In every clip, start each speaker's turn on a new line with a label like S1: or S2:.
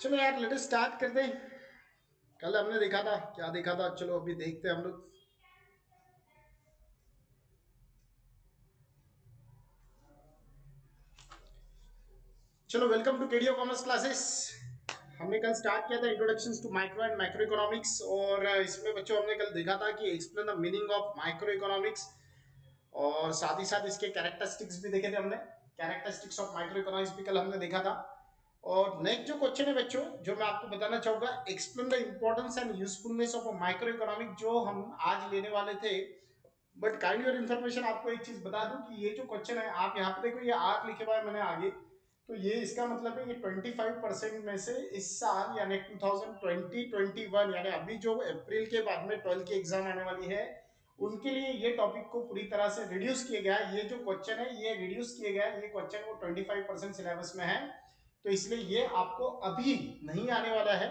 S1: चलो यार let start करते हैं। कल हमने देखा था, क्या देखा था, चलो अभी देखते हैं हम लोग। चलो वेलकम टू केडियो कॉमर्स क्लासेस। हमने कल स्टार्ट किया था introduction to micro and micro economics, और इसमें बच्चों हमने कल देखा था कि explain the meaning of micro economics, और साथ ही साथ इसके कैरेक्टरिस्टिक्स भी देखे थे हमने। कैरेक्टरिस्टिक्स ऑफ माइक्रो इकोनॉमिक्स भी कल हमने देखा था। और नेक्स्ट जो क्वेश्चन है बच्चों, जो मैं आपको बताना चाहूंगा, explain the importance and usefulness of micro economic, जो हम आज लेने वाले थे। बट काइंड योर इन्फॉर्मेशन, आपको एक चीज बता दूं कि ये जो क्वेश्चन है, आप यहाँ पे देखो, ये आठ लिखे हुआ है मैंने आगे। तो ये इसका मतलब है, ये 25% में से इस साल यानी 2020-21, यानी अभी जो अप्रैल के बाद में 12 की एग्जाम आने वाली है, उनके लिए ये टॉपिक को पूरी तरह से रिड्यूस किया गया है। ये जो क्वेश्चन है ये रिड्यूस किया गया है, ये क्वेश्चन वो 25% सिलेबस में है। तो इसलिए ये आपको अभी नहीं आने वाला है,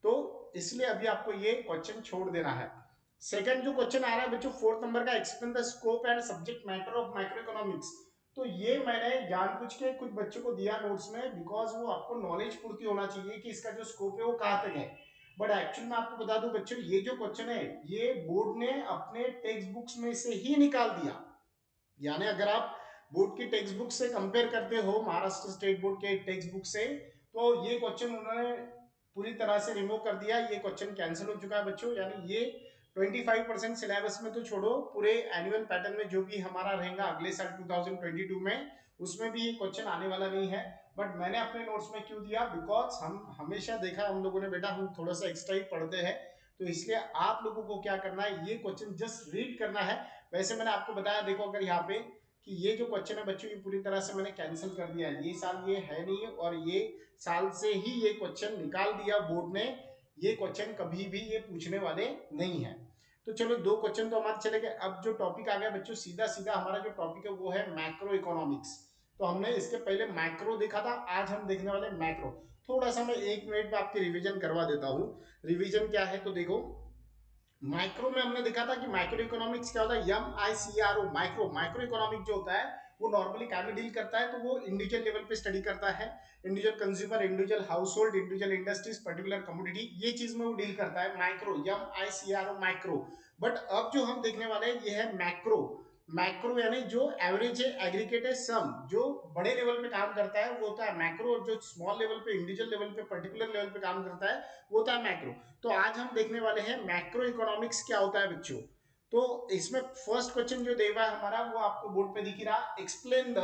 S1: तो इसलिए अभी आपको ये क्वेश्चन छोड़ देना है। सेकंड जो क्वेश्चन आ रहा है बच्चों, फोर्थ नंबर का, explain the scope and subject matter of micro economics. तो ये मैंने जानबूझ के कुछ बच्चों को दिया नोट्स में, बिकॉज वो आपको नॉलेज पूर्ति होना चाहिए कि इसका जो स्कोप है वो कहां तक है। बट एक्चुअल में आपको बता दूं बच्चों, ये जो क्वेश्चन है ये बोर्ड ने अपने टेक्स्ट बुक्स में से ही निकाल दिया। यानी अगर आप बोर्ड की टेक्स्ट बुक से कंपेयर करते हो, महाराष्ट्र स्टेट बोर्ड के टेक्स्ट बुक से, तो ये क्वेश्चन उन्होंने पूरी तरह से रिमूव कर दिया। ये क्वेश्चन कैंसिल हो चुका है बच्चों। यानी ये 25% सिलेबस में तो छोड़ो, पूरे एनुअल पैटर्न में जो भी हमारा रहेगा अगले साल 2022 में, उसमें भी ये क्वेश्चन आने वाला नहीं है। बट मैंने अपने नोट्स में क्यों दिया, बिकॉज हम हमेशा देखा हम लोगों ने, बेटा हम थोड़ा सा एक्स्ट्रा ही पढ़ते हैं, तो इसलिए आप लोगों को क्या करना है, ये क्वेश्चन जस्ट रीड करना है। वैसे मैंने आपको बताया, देखो अगर यहाँ पे कि ये जो क्वेश्चन है बच्चों, ये पूरी तरह से मैंने कैंसिल कर दिया है। ये साल ये है नहीं, और ये साल से ही ये क्वेश्चन निकाल दिया बोर्ड ने। ये क्वेश्चन कभी भी ये पूछने वाले नहीं है। तो चलो दो क्वेश्चन तो हमारे चले गए। अब जो टॉपिक आ गया बच्चों, सीधा सीधा हमारा जो टॉपिक है वो है मैक्रो इकोनॉमिक्स। तो हमने इसके पहले माइक्रो देखा था, आज हम देखने वाले मैक्रो। थोड़ा सा मैं 1 मिनट में आपकी रिवीजन करवा देता हूं। रिवीजन क्या है तो देखो, माइक्रो में हमने देखा था कि माइक्रो इकोनॉमिक्स क्या होता है, MICRO। माइक्रो माइक्रो इकोनॉमिक जो होता है वो नॉर्मली क्या में डील करता है, तो वो इंडिविजुअल लेवल पे स्टडी करता है। Individual consumer, individual house hold, individual industries, particular commodity, ये चीज में वो डील करता है। Micro, MICRO micro. बट अब जो हम देखने वाले हैं ये है मैक्रो। मैक्रो यानी जो एवरेज है, एग्रीगेट है, सम, जो बड़े लेवल पे काम करता है वो होता है मैक्रो, और जो स्मॉल लेवल पे, इंडिविजुअल लेवल पे, पर्टिकुलर लेवल पे काम करता है वो होता है मैक्रो। तो आज हम देखने वाले हैं मैक्रो इकोनॉमिक्स क्या होता है बच्चों। तो इसमें फर्स्ट क्वेश्चन जो देवा है हमारा, वो आपको बोर्ड पे दिख रहा, explain the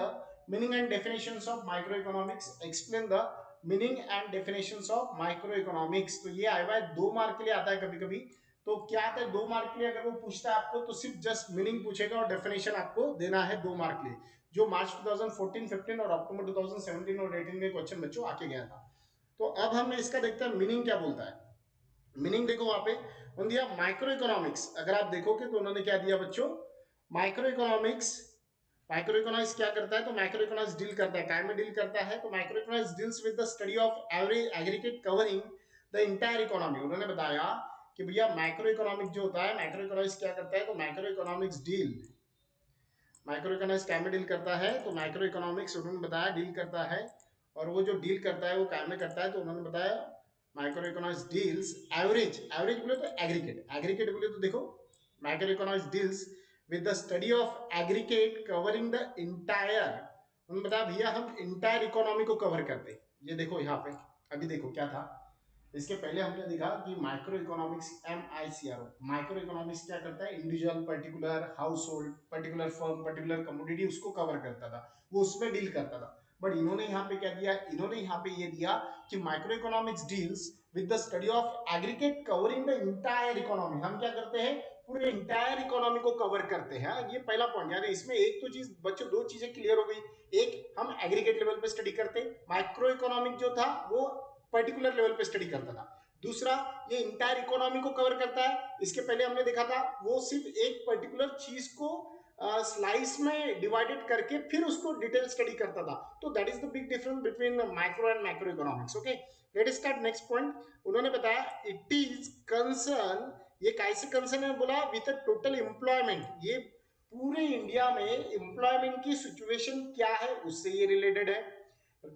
S1: meaning and definitions of micro economics. Explain the meaning and definitions of micro economics. तो ये आया हुआ है, 2 मार्क के लिए आता है कभी कभी। तो क्या आता है 2 मार्क के लिए, अगर वो पूछता है आपको तो सिर्फ जस्ट मीनिंग पूछेगा, और डेफिनेशन आपको देना है 2 मार्क के लिए, जो मार्च 2014, 15 और अक्टूबर 2017 और 18 में क्वेश्चन बच्चों आके गया था। तो अब हम इसका देखते हैं मीनिंग क्या बोलता है। मीनिंग देखो वहां पे उन्होंने दिया माइक्रो इकोनॉमिक्स। अगर आप देखोगे तो उन्होंने क्या दिया बच्चों, माइक्रो इकोनॉमिक्स। माइक्रो इकोनॉमिक्स क्या करता है, तो माइक्रो इकोनॉमिक्स डील करता है, काय में डील करता है, तो micro economics deals with the study of average aggregate covering the entire economy. उन्होंने बताया कि भैया माइक्रो इकोनॉमिक्स जो होता है, माइक्रो इकोनॉमिक्स क्या करता है, तो micro economics deal, micro economics क्या में डील करता है, तो माइक्रो इकोनॉमिक्स उन्होंने बताया डील करता है। और वो जो डील करता है वो काय में करता है, तो उन्होंने बताया micro economics deals average, average बोले तो एग्रीगेट, एग्रीगेट बोले तो देखो micro economics deals with the study of aggregate covering the entire. उन्होंने बताया भैया हम इंटायर इकोनॉमी को कवर करते हैं। ये देखो यहाँ पे, अभी देखो क्या था, इसके पहले हमने देखा कि micro economics, MICRO, micro economics क्या करता है, individual, particular house hold, particular firm, particular commodity, उसको कवर करता था, वो उसमें डील करता था। बट इन्होंने यहाँ पे क्या दिया, इन्होंने यहाँ पे ये दिया कि micro economics deals with the study of aggregate covering the entire economy. हम क्या करते हैं, पूरे इंटायर इकोनॉमी को कवर करते हैं। ये पहला पॉइंट, यानी इसमें एक तो चीज बच्चों, दो चीजें क्लियर हो गई। एक, हम एग्रीगेट लेवल पे स्टडी करते, माइक्रो इकोनॉमिक जो था वो पर्टिकुलर लेवल पे स्टडी करता था। दूसरा, ये इंटायर इकोनॉमी को कवर करता है। इसके पहले हमने देखा था वो सिर्फ एक पर्टिकुलर चीज को स्लाइस में डिवाइडेड करके फिर उसको डिटेल स्टडी करता था। तो that is the big difference between micro and macro economics. Okay, let us start next point. उन्होंने बताया इट इज कंसर्न, ये कैसे कंसर्न है बोला, विद टोटल एम्प्लॉयमेंट। ये पूरे इंडिया में एम्प्लॉयमेंट की सिचुएशन क्या है उससे ये रिलेटेड है।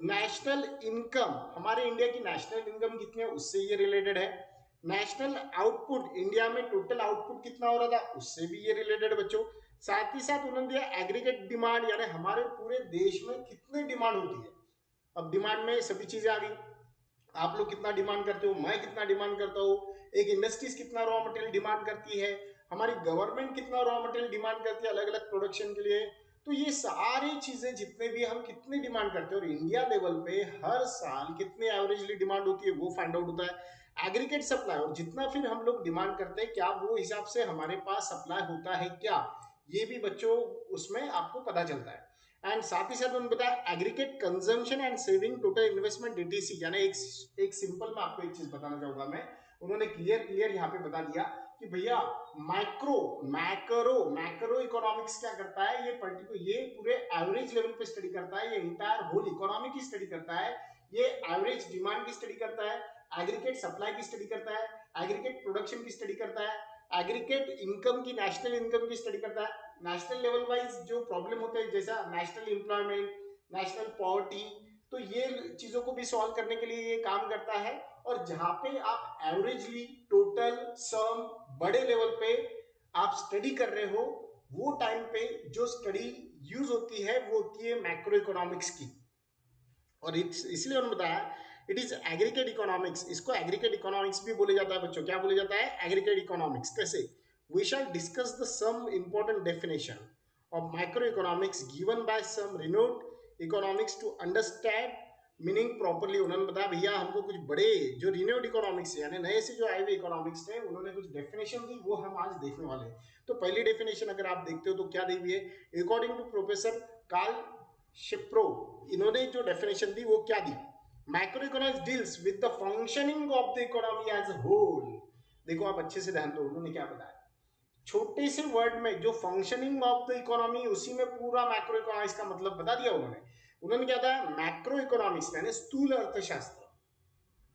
S1: नेशनल इनकम, हमारे इंडिया की नेशनल इनकम कितनी है उससे ये रिलेटेड है। नेशनल आउटपुट, इंडिया में टोटल आउटपुट कितना हो रहा था उससे भी ये रिलेटेड बच्चों। साथ ही साथ उन्होंने दिया एग्रीगेट डिमांड, यानी हमारे पूरे देश में कितनी डिमांड होती है। अब डिमांड में सभी चीजें आ गई, आप लोग कितना डिमांड करते हो, मैं कितना डिमांड करता हूँ, एक इंडस्ट्रीज कितना रॉ मटेरियल डिमांड करती है, हमारी गवर्नमेंट कितना रॉ मटेरियल डिमांड करती है अलग अलग प्रोडक्शन के लिए। तो ये सारी चीजें जितने भी हम कितनी डिमांड करते हैं और इंडिया लेवल पे हर साल कितनी एवरेजली डिमांड होती है वो फाइंड आउट होता है। एग्रीगेट सप्लाई, और जितना फिर हम लोग डिमांड करते हैं क्या वो हिसाब से हमारे पास सप्लाई होता है क्या, ये भी बच्चों उसमें आपको पता चलता है। एंड साथ ही साथ उन्होंने बताया aggregate consumption and saving total investment DTC, यानी एक सिंपल में आपको एक चीज बताना चाहूंगा मैं, उन्होंने क्लियर यहाँ पे बता दिया कि भैया माइक्रो मैक्रो मैक्रो इकोनॉमिक्स क्या करता है, ये पर्टिकुलर ये पूरे एवरेज लेवल पे स्टडी करता है, ये इंटायर होल इकोनॉमी की स्टडी करता है, ये एवरेज डिमांड की स्टडी करता है, एग्रीगेट सप्लाई की स्टडी करता है, एग्रीगेट प्रोडक्शन की स्टडी करता है, एग्रीगेट इनकम की नेशनल इनकम की स्टडी करता है, नेशनल लेवल वाइज जो प्रॉब्लम होते हैं जैसा नेशनल एम्प्लॉयमेंट, नेशनल पॉवर्टी, तो ये चीजों को भी सॉल्व करने के लिए ये काम करता है। और जहां पे आप एवरेजली टोटल सम बड़े लेवल पे आप स्टडी कर रहे हो वो टाइम पे जो स्टडी यूज होती है वो होती है मैक्रो इकोनॉमिक्स की। और इसलिए उन्होंने बताया इट इज एग्रीगेट इकोनॉमिक्स, इसको एग्रीगेट इकोनॉमिक्स भी बोले जाता है बच्चों। क्या बोले जाता है? Aggregate economics. कैसे? We shall discuss the some important definition of micro economics given by some renowned economics to understand meaning properly. उन्होंने बताया भैया हमको कुछ बड़े जो रिन्यूड इकोनॉमिक्स यानी नए से जो आए हुए इकोनॉमिक्स थे उन्होंने कुछ डेफिनेशन दी, वो हम आज देखने वाले हैं। तो पहली डेफिनेशन अगर आप देखते हो तो क्या दी हुई है? According to professor Carl Shapiro, इन्होंने जो डेफिनेशन दी वो क्या दी? Macro economics deals with the functioning of the economy as a whole. देखो आप अच्छे से ध्यान दो, उन्होंने क्या बताया, छोटे से वर्ड में जो फंक्शनिंग ऑफ द इकोनॉमी उसी में पूरा मैक्रो इकोनॉमिक्स का मतलब बता दिया उन्होंने। उन्होंने क्या था? मैक्रो इकोनॉमिक्स यानी स्थूल अर्थशास्त्र।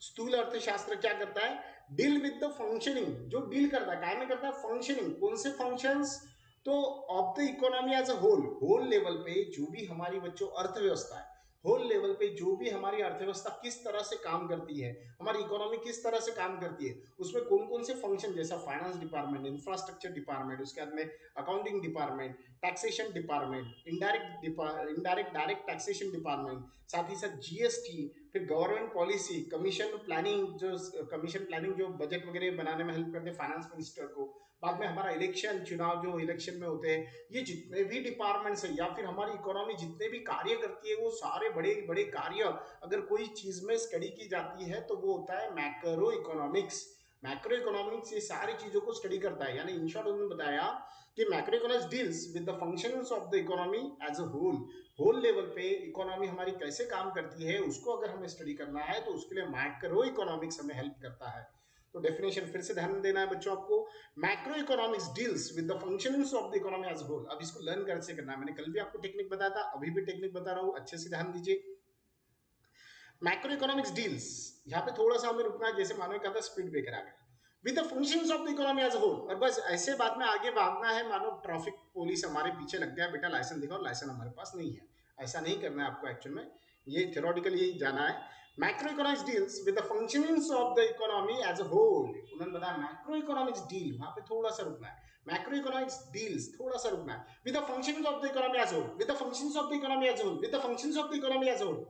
S1: स्थूल अर्थशास्त्र क्या करता है? डील विद द फंक्शनिंग, जो डील करता है काय में करता है? फंक्शनिंग। कौन से फंक्शंस? तो of the economy as a whole, whole level पे जो भी हमारी बच्चों अर्थव्यवस्था है, होल लेवल पे जो भी हमारी अर्थव्यवस्था किस तरह से काम करती है, हमारी इकोनॉमी किस तरह से काम करती है, उसमें कौन कौन से फंक्शन जैसा फाइनेंस डिपार्टमेंट, इंफ्रास्ट्रक्चर डिपार्टमेंट, उसके बाद में accounting department, taxation department, indirect direct taxation department, साथ ही साथ जीएसटी, फिर गवर्नमेंट पॉलिसी, कमीशन प्लानिंग, जो कमीशन प्लानिंग जो बजट वगैरह बनाने में हेल्प करते हैं फाइनेंस मिनिस्टर को, बाद में हमारा इलेक्शन चुनाव जो इलेक्शन में होते हैं, ये जितने भी डिपार्टमेंट्स है या फिर हमारी इकोनॉमी जितने भी कार्य करती है वो सारे बड़े बड़े कार्य अगर कोई चीज में स्टडी की जाती है तो वो होता है मैक्रो इकोनॉमिक्स। मैक्रो इकोनॉमिक्स ये सारी चीजों को स्टडी करता है, यानी इन शॉर्ट उन्होंने बताया कि macro economics deals with the functions of the economy as a whole. Whole level पे इकोनॉमी हमारी कैसे काम करती है उसको अगर हमें स्टडी करना है तो उसके लिए मैक्रो इकोनॉमिक्स हमें हेल्प करता है। तो डेफिनेशन फिर से ध्यान देना है बच्चों आपको, macro economics deals with the functions of the economy as whole. अब इसको लर्न कैसे करना है, मैंने कल भी आपको टेक्निक बताया था, अभी भी टेक्निक बता रहा हूं, अच्छे से ध्यान दीजिए। मैक्रो इकोनॉमिक्स डील्स, यहाँ पे थोड़ा सा हमें रुकना है, जैसे मानो कहता स्पीड ब्रेकर आ गया, with the functions of the economy as whole. और बस ऐसे बात में आगे भागना है मानो ट्रैफिक पुलिस हमारे पीछे लग गया, बेटा लाइसेंस दिखाओ, लाइसेंस हमारे पास नहीं है, ऐसा नहीं करना है आपको एक्चुअल में, ये थ्योरेटिकली यही जाना है। Macro economics deals with the functionings of the economy as a whole. उन्होंने बताया मैक्रो इकोनॉमिक्स डील, वहां पे थोड़ा सा रुकना है, मैक्रो इकोनॉमिक्स डील्स थोड़ा सा रुकना है, with the functions of the economy as whole, with the functions of the economy as whole, with the functions of the economy as whole,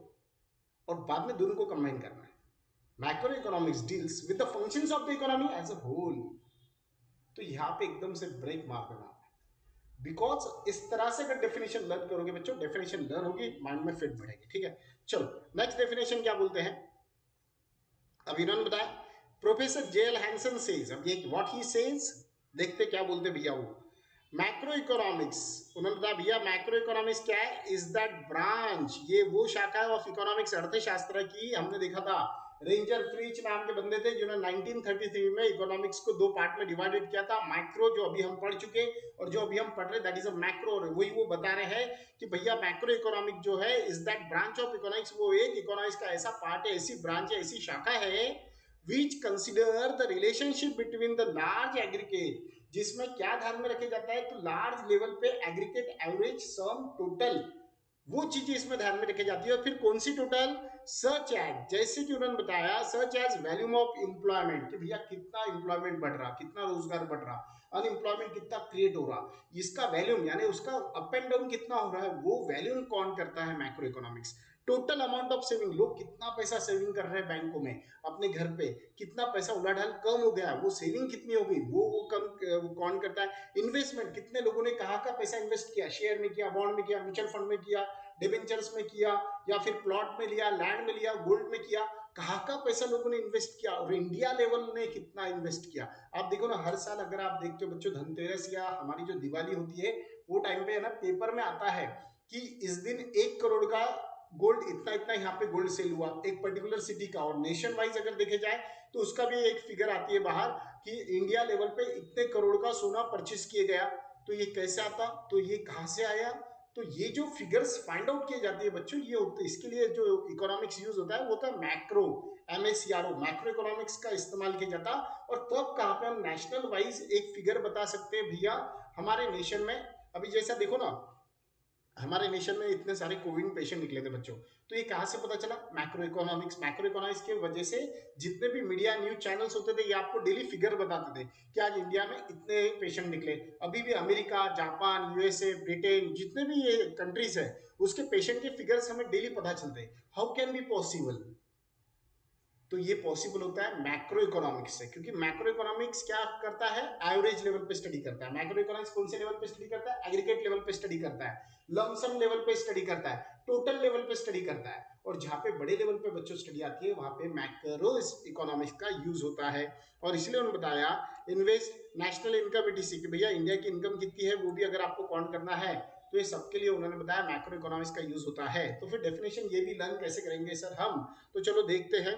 S1: और बाद में दोनों को कंबाइन करना है। Macro economics deals with the functions of the economy as a whole. तो यहां पे एकदम से ब्रेक मार देना, बिकॉज इस तरह से अगर डेफिनेशन लर्न करोगे बच्चों, डेफिनेशन लर्न होगी माइंड में फिट बढ़ेगी। ठीक है, चलो नेक्स्ट डेफिनेशन क्या बोलते हैं, अब इन्होंने बताया प्रोफेसर जेएल हैंसन सेज, अब ये व्हाट ही सेज देखते क्या बोलते भैया वो। मैक्रो इकोनॉमिक्स, उन्होंने बताया भैया मैक्रो इकोनॉमिक्स क्या है, इज दैट ब्रांच, ये वो शाखा है ऑफ इकोनॉमिक्स अर्थशास्त्र की, हमने देखा था रेंजर फ्रीच नाम के बंदे थे जिन्होंने 1933 में इकोनॉमिक्स को दो पार्ट में डिवाइडेड किया था, माइक्रो जो अभी हम पढ़ चुके और जो अभी हम पढ़ रहे दैट इज अ मैक्रो, वही वो बता रहे हैं कि भैया मैक्रो इकोनॉमिक जो है is that branch of economics, वो एक इकोनॉमिक्स का ऐसा पार्ट है, ऐसी ब्रांच है, ऐसी शाखा है which consider the relationship between the large aggregate, जिसमें क्या ध्यान में रखे जाता है, तो लार्ज लेवल पे एग्रीगेट एवरेज सम टोटल वो चीजें इसमें ध्यान में रखी जाती है। और फिर कौन सी टोटल, सच एज, जैसे कि उन्होंने बताया such as volume of employment, कि भैया कितना एम्प्लॉयमेंट बढ़ रहा, कितना रोजगार बढ़ रहा, अनएम्प्लॉयमेंट कितना क्रिएट हो रहा, इसका वैल्यूम यानी उसका अप एंड डाउन कितना हो रहा है, वो वैल्यूम कौन करता है, macro economics. Total amount of saving, लोग कितना पैसा सेविंग कर रहे हैं बैंकों में अपने घर पे, कितना पैसा उलाढाल कम हो गया, वो सेविंग कितनी हो गई, वो कम वो कौन करता है। इन्वेस्टमेंट, कितने लोगों ने कहाँ का पैसा इन्वेस्ट किया, शेयर में किया, बॉन्ड में किया, म्यूचुअल फंड में किया, डिबेंचर्स में किया, या फिर प्लॉट में लिया, लैंड में लिया, गोल्ड में किया, कहाँ का पैसा लोगों ने इन्वेस्ट किया, और इंडिया लेवल ने कितना इन्वेस्ट किया। आप देखो ना, हर साल अगर आप देखते हो बच्चों, धनतेरस या हमारी जो दिवाली होती है, वो टाइम पे है ना, पेपर में आता है कि इस दिन 1 करोड़ का गोल्ड, इतना इतना यहाँ पे गोल्ड सेल हुआ एक पर्टिकुलर सिटी का। और नेशन वाइज अगर देखे जाए तो उसका भी एक फिगर आती है बाहर कि इंडिया लेवल पे इतने करोड़ का सोना परचेस किया गया। तो ये कैसे आता, तो ये कहां से आया, तो ये जो फिगर्स फाइंड आउट किए जाती है बच्चों, ये होते हैं, इसके लिए जो इकोनॉमिक्स यूज होता है वो होता है मैक्रो, MACRO, मैक्रो इकोनॉमिक्स का इस्तेमाल किया जाता। और तब कहां पे हम नेशनल वाइज एक फिगर बता सकते हैं, भैया हमारे नेशन में अभी जैसा देखो ना, हमारे नेशन में इतने सारे कोविड पेशेंट निकले थे बच्चों, तो ये कहां से पता चला, मैक्रो इकोनॉमिक्स। मैक्रो इकोनॉमिक्स की वजह से जितने भी मीडिया न्यूज चैनल्स होते थे, ये आपको डेली फिगर बताते थे कि आज इंडिया में इतने पेशेंट निकले। अभी भी अमेरिका, जापान, USA, ब्रिटेन, जितने भी ये कंट्रीज है, उसके पेशेंट के फिगर्स हमें डेली पता चलते हैं। हाउ कैन बी पॉसिबल, तो ये पॉसिबल होता है मैक्रो इकोनॉमिक्स से, क्योंकि मैक्रो इकोनॉमिक्स क्या करता है, एवरेज लेवल पे स्टडी करता है। मैक्रो इकोनॉमिक्स कौन से लेवल पे स्टडी करता है, एग्रीगेट लेवल पे स्टडी करता है, लमसम लेवल पे स्टडी करता है, टोटल लेवल पे स्टडी करता है। और जहां पे बड़े लेवल पे बच्चों स्टडी आती है, वहां पे मैक्रो इकोनॉमिक्स का यूज होता है। और इसलिए उन्होंने बताया इन्वेस्ट नेशनल इनकम ETC, कि भैया इंडिया की इनकम कितनी है वो भी अगर आपको काउंट करना है, तो ये सबके लिए उन्होंने बताया मैक्रो इकोनॉमिक्स का यूज होता है। तो फिर डेफिनेशन ये भी लर्न कैसे करेंगे सर हम, तो चलो देखते हैं।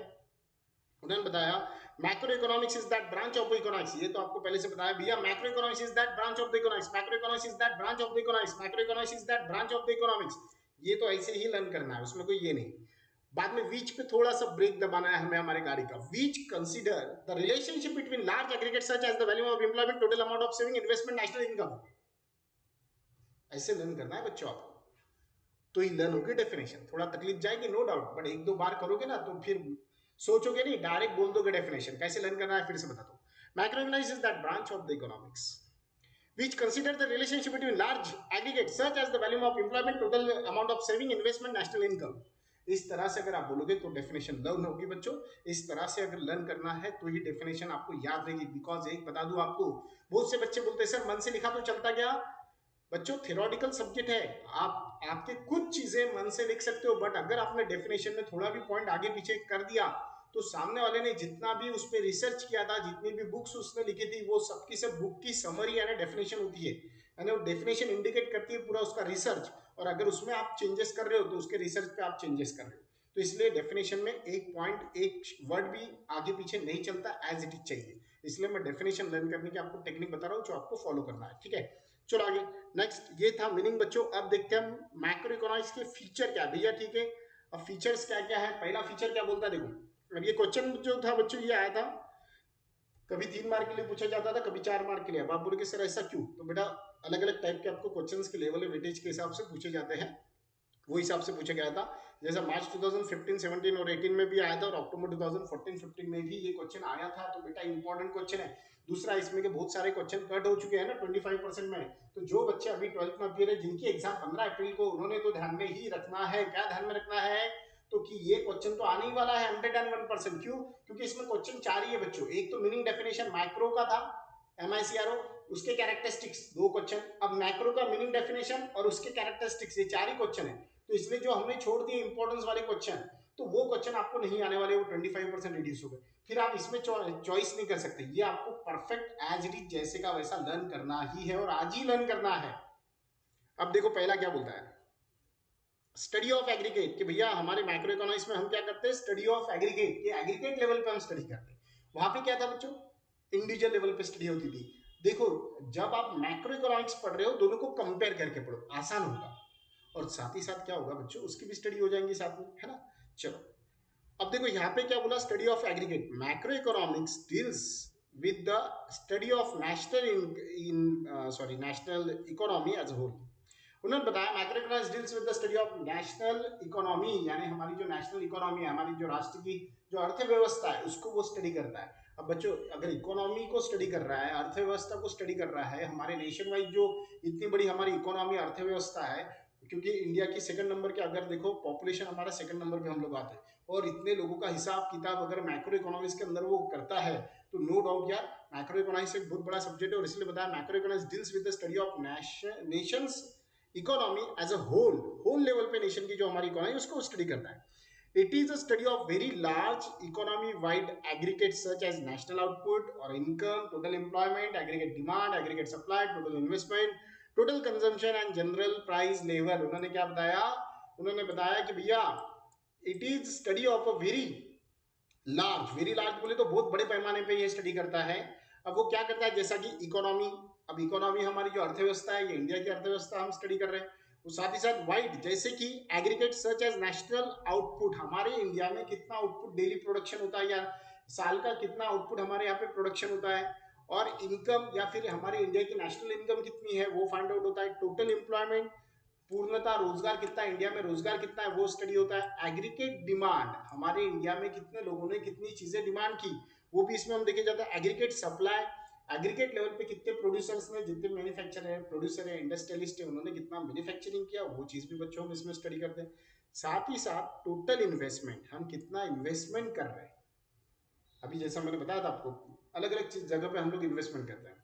S1: उन्होंने बताया macro economics is that branch of economics, ये तो आपको पहले से बताया भैया, macro economics is that branch of the economics, macro economics is that branch of the economics, macro economics is that branch of the economics. ये तो ऐसे ही लर्न करना है, उसमें कोई ये नहीं। बाद में वीच पे थोड़ा सा ब्रेक दबाना है हमें हमारे गाड़ी का। Which consider the relationship between large aggregate such as the value of employment, total amount of saving, investment, national income. ऐसे लर्न करना है बच्चों आपको, तो ही लर्न होगी डेफिनेशन। थोड़ा तकलीफ जाएगी नो डाउट, बट 1-2 बार करोगे ना तो फिर सोचोगे नहीं, डायरेक्ट बोल दोगे डेफिनेशन। कैसे लर्न करना है फिर से बताता हूं। Macroeconomics is that branch of the economics which consider the relationship between large aggregates such as the volume of employment, total amount of saving, investment, national income। इस तरह से अगर आप बोलोगे तो डेफिनेशन लर्न होगी बच्चों। इस तरह से अगर लर्न करना है तो ये डेफिनेशन आपको याद रहेगी। बिकॉज एक बता दूं आपको, बहुत से बच्चे बोलते हैं सर मन से लिखा तो चलता गया। बच्चों थ्योरेटिकल सब्जेक्ट है, आप आपके कुछ चीजें मन से लिख सकते हो, बट अगर आपने डेफिनेशन में थोड़ा भी पॉइंट आगे पीछे कर दिया, तो सामने वाले ने जितना भी उस पर रिसर्च किया था, जितनी भी बुक्स उसने लिखी थी, वो सबकी सब बुक की समरी यानी डेफिनेशन होती है, यानी वो डेफिनेशन इंडिकेट करती है पूरा उसका रिसर्च। और अगर उसमें आप चेंजेस कर रहे हो तो उसके रिसर्च पे आप चेंजेस कर रहे हो। तो इसलिए डेफिनेशन में एक पॉइंट एक वर्ड भी आगे पीछे नहीं चलता, एज इट इज चाहिए। इसलिए मैं डेफिनेशन लर्न करने की आपको टेक्निक बता रहा हूँ जो आपको फॉलो करना है, ठीक है। चलो आगे, नेक्स्ट ये था मीनिंग बच्चों। अब देखते हैं हम मैक्रो इकोनॉमिक्स के फीचर क्या भैया, ठीक है। अब फीचर्स क्या क्या है, पहला फीचर क्या बोलता है देखो। अब ये क्वेश्चन जो था बच्चों ये आया था, कभी 3 मार्क के लिए पूछा जाता था, कभी 4 मार्क के लिए। अब आप बोलोगे सर ऐसा क्यों, तो बेटा अलग अलग टाइप के आपको क्वेश्चंस के लेवल वेटेज के हिसाब से पूछे जाते हैं, वो हिसाब से पूछा गया था। जैसा मार्च 2015, 17 और 18 में भी आया था, और अक्टूबर 2014, 15 में भी ये क्वेश्चन आया था। तो बेटा इंपॉर्टेंट क्वेश्चन है। दूसरा, इसमें के बहुत सारे क्वेश्चन कट हो चुके हैं ना 25% में। तो जो बच्चे अभी 12th में अपियर है, जिनकी एग्जाम 15 अप्रैल को, उन्होंने तो ध्यान में ही रखना है। क्या ध्यान में रखना है, तो कि ये क्वेश्चन तो आने ही वाला है 101%। क्यों, क्योंकि इसमें क्वेश्चन 4 ही है बच्चों। एक तो मीनिंग डेफिनेशन मैक्रो का था, MICRO, उसके कैरेक्टरिस्टिक्स 2 क्वेश्चन। अब मैक्रो का मीनिंग डेफिनेशन और उसके कैरेक्टरिस्टिक्स, ये 4 ही क्वेश्चन है। तो इसलिए जो हमने छोड़ दिए इंपॉर्टेंस वाले क्वेश्चन, तो वो क्वेश्चन आपको नहीं आने वाले, वो 25% रिड्यूस हो गए। फिर आप इसमें चॉइस नहीं कर सकते, ये आपको परफेक्ट एज इट इज जैसे का वैसा लर्न करना ही है, और आज ही लर्न करना है। अब देखो पहला क्या बोलता है, स्टडी ऑफ एग्रीगेट, कि भैया हमारे माइक्रो इकोनॉमिक्स में हम क्या करते हैं, स्टडी ऑफ एग्रीगेट, ये एग्रीगेट लेवल पे हम स्टडी करते हैं। वहां पे क्या था बच्चों, इंडिविजुअल लेवल पे स्टडी होती थी। देखो जब आप मैक्रो इकोनॉमिक्स पढ़ रहे हो, दोनों को कंपेयर करके पढ़ो, आसान होगा। और साथ ही साथ क्या होगा बच्चों, उसकी भी स्टडी हो जाएंगी साथ में, है ना। चलो अब देखो यहाँ पे क्या बोला, study of aggregate. Macro economics deals with the study of national in sorry national economy as whole. उन्होंने बताया micro economics deals with the study of national economy, यानी हमारी जो नेशनल इकोनॉमी है, हमारी जो राष्ट्र की जो अर्थव्यवस्था है उसको वो स्टडी करता है। अब बच्चों अगर इकोनॉमी को स्टडी कर रहा है, अर्थव्यवस्था को स्टडी कर रहा है, हमारे नेशन वाइज जो इतनी बड़ी हमारी इकोनॉमी अर्थव्यवस्था है, क्योंकि इंडिया की सेकंड नंबर के अगर देखो पॉपुलेशन हमारा सेकंड नंबर पे हम लोग आते हैं, और इतने लोगों का हिसाब किताब अगर मैक्रो इकोनॉमिक्स के अंदर वो करता है तो नो डाउट यार मैक्रो इकोनॉमिक्स एक बहुत बड़ा सब्जेक्ट है। और इसलिए बताया macro economics deals with the study of nation's economy as a whole level पे नेशन की जो हमारी इकोनॉमी उसको स्टडी करता है। It is a study of very large economy-wide aggregates such as national output or income, total employment, aggregate demand, aggregate supply, total investment, total consumption and general price level। उन्होंने क्या बताया? उन्होंने बताया कि भैया it is study of a very large बोले तो बहुत बड़े पैमाने पे ये स्टडी करता है। अब वो क्या करता है, जैसा कि इकोनॉमी, अब इकोनॉमी हमारी जो अर्थव्यवस्था है, ये इंडिया की अर्थव्यवस्था हम स्टडी कर रहे हैं, वो साथ ही साथ वाइड जैसे कि aggregate such as national output, हमारे इंडिया में कितना आउटपुट डेली प्रोडक्शन होता है या साल का कितना आउटपुट हमारे यहाँ पे प्रोडक्शन होता है, और इनकम या फिर हमारे इंडिया की नेशनल इनकम कितनी है वो फाइंड आउट होता है। टोटल एम्प्लॉयमेंट, पूर्णता रोजगार कितना है, इंडिया में रोजगार कितना है वो स्टडी होता है। एग्रीगेट डिमांड, हमारे इंडिया में कितने लोगों ने कितनी चीजें डिमांड की वो भी इसमें हम देखे जाता है। एग्रीगेट सप्लाई, एग्रीगेट लेवल पे कितने प्रोड्यूसर्स ने, जितने मैन्युफैक्चरर है, प्रोड्यूसर है, इंडस्ट्रियलिस्ट है, उन्होंने कितना मैन्युफैक्चरिंग किया वो चीज भी बच्चों हम इसमें स्टडी करते हैं। साथ ही साथ टोटल इन्वेस्टमेंट, हम कितना इन्वेस्टमेंट कर रहे हैं। अभी जैसा मैंने बताया था आपको अलग अलग जगह पे हम लोग इन्वेस्टमेंट करते हैं,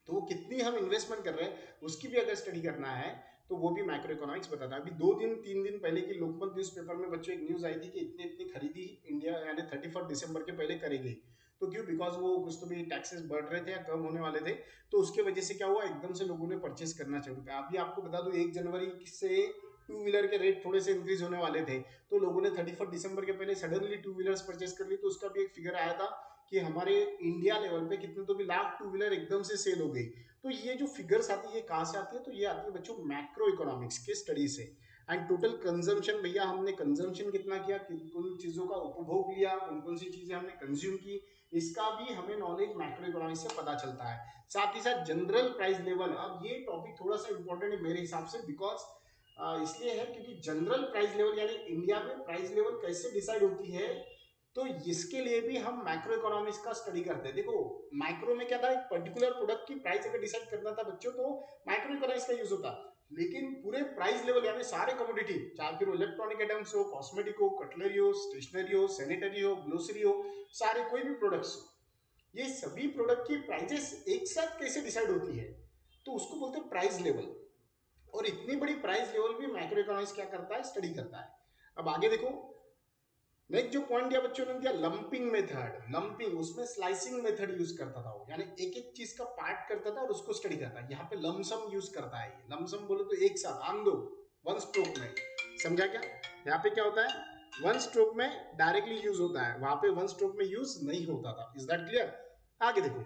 S1: तो वो कितनी हम इन्वेस्टमेंट कर रहे हैं उसकी भी अगर स्टडी करना है तो वो भी मैक्रो इकोनॉमिक्स बताता है। अभी 2 दिन 3 दिन पहले की लोकमत न्यूज़पेपर में बच्चों एक न्यूज आई थी कि इतनी इतनी खरीदी इंडिया यानी 31 दिसंबर के पहले करेगी। तो क्यों? बिकॉज वो कुछ तो भी टैक्सेस बढ़ रहे थे या कम होने वाले थे, तो उसके वजह से क्या हुआ, एकदम से लोगों ने परचेस करना चालू किया। अभी आपको बता दूं 1 जनवरी से टू व्हीलर के रेट थोड़े से इंक्रीज होने वाले थे, तो लोगों ने 31 दिसंबर के पहले सडनली टू व्हीलर्स परचेस कर ली। तो उसका भी एक फिगर आया था कि हमारे इंडिया लेवल पे कितने तो भी लाख टू व्हीलर एकदम से सेल हो गई। तो ये जो फिगर्स आती है ये कहाँ से आती है? तो ये आती है बच्चों मैक्रो इकोनॉमिक्स के स्टडी से। एंड टोटल कंजम्पशन, भैया हमने कंजम्पशन कितना किया, किन कौन चीजों का उपभोग लिया, कौन कौन सी चीजें हमने कंज्यूम की, इसका भी हमें नॉलेज मैक्रो इकोनॉमिक्स से पता चलता है। साथ ही साथ जनरल प्राइस लेवल, अब ये टॉपिक थोड़ा सा इंपॉर्टेंट है मेरे हिसाब से, बिकॉज इसलिए है क्योंकि जनरल प्राइस लेवल यानी इंडिया में प्राइस लेवल कैसे डिसाइड होती है, तो इसके लिए भी हम मैक्रो इकोनॉमिक्स का स्टडी करते हैं। देखो माइक्रो में क्या था, एक पर्टिकुलर प्रोडक्ट की प्राइस अगर डिसाइड करना था बच्चों तो माइक्रो इकोनॉमिक्स का यूज होता, लेकिन पूरे प्राइस लेवल यानी सारे कमोडिटी, चाहे फिर इलेक्ट्रॉनिक आइटम्स हो, कॉस्मेटिक हो, कटलरी हो, स्टेशनरी हो, सैनिटरी हो, ग्लोसरी हो, सारे कोई भी प्रोडक्ट्स, ये सभी प्रोडक्ट की प्राइजेस एक साथ कैसे डिसाइड होती है, तो उसको बोलते हैं प्राइस लेवल। और इतनी बड़ी प्राइस लेवल भी मैक्रो इकोनॉमिक्स क्या करता है, स्टडी करता है। अब आगे देखो, नेक्स्ट जो पॉइंट दिया बच्चों ने दिया लंपिंग मेथड। लंपिंग, उसमें स्लाइसिंग मेथड यूज करता था वो, यानी एक एक चीज का पार्ट करता था और उसको स्टडी करता है। यहाँ पे लमसम यूज करता है। लमसम बोले तो एक साथ आन दो, वन स्ट्रोक में, समझा क्या? यहाँ पे क्या होता है, वन स्ट्रोक में डायरेक्टली यूज होता है, वहां पे वन स्ट्रोक में यूज नहीं होता था। Is that clear? आगे देखो,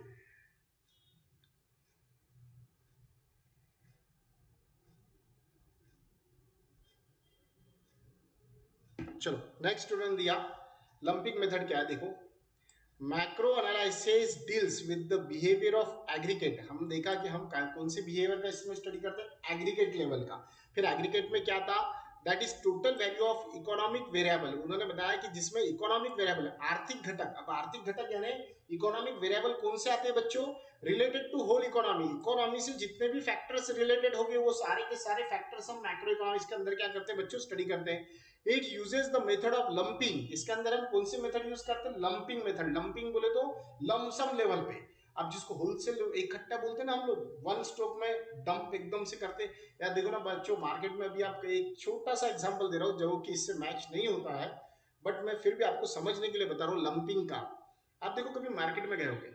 S1: चलो नेक्स्ट स्टूडेंट दिया लंपिंग मेथड क्या है। देखो macro analysis deals with the behaviour of aggregate. हम देखा कि हम कौन से बिहेवियर का इसमें स्टडी करते हैं, एग्रीगेट लेवल का। फिर एग्रीगेट में क्या था, that is total value of economic variable. उन्होंने बताया कि जिसमें इकोनॉमिक वेरिएबल आर्थिक घटक, अब आर्थिक घटक यानी इकोनॉमिक वेरिएबल कौन से आते हैं बच्चों, related to whole economy. Economy से जितने भी फैक्टर्स रिलेटेड हो गए वो सारे के सारे फैक्टर्स हम मैक्रो इकोनॉमिक्स के अंदर क्या करते हैं बच्चों, स्टडी करते हैं। It uses the method of lumping. इसके अंदर हम कौन सी मेथड यूज करते हैं, लंपिंग मेथड। लंपिंग बोले तो लमसम लेवल पे, अब जिसको होलसेल इकट्ठा बोलते हैं ना हम लोग, वन स्ट्रोक में डंप एकदम से करते। या देखो ना बच्चों मार्केट में, अभी आपको एक छोटा सा एग्जांपल दे रहा हूं जो कि इससे मैच नहीं होता है, बट मैं फिर भी आपको समझने के लिए बता रहा हूं लंपिंग का। आप देखो कभी मार्केट में गए होंगे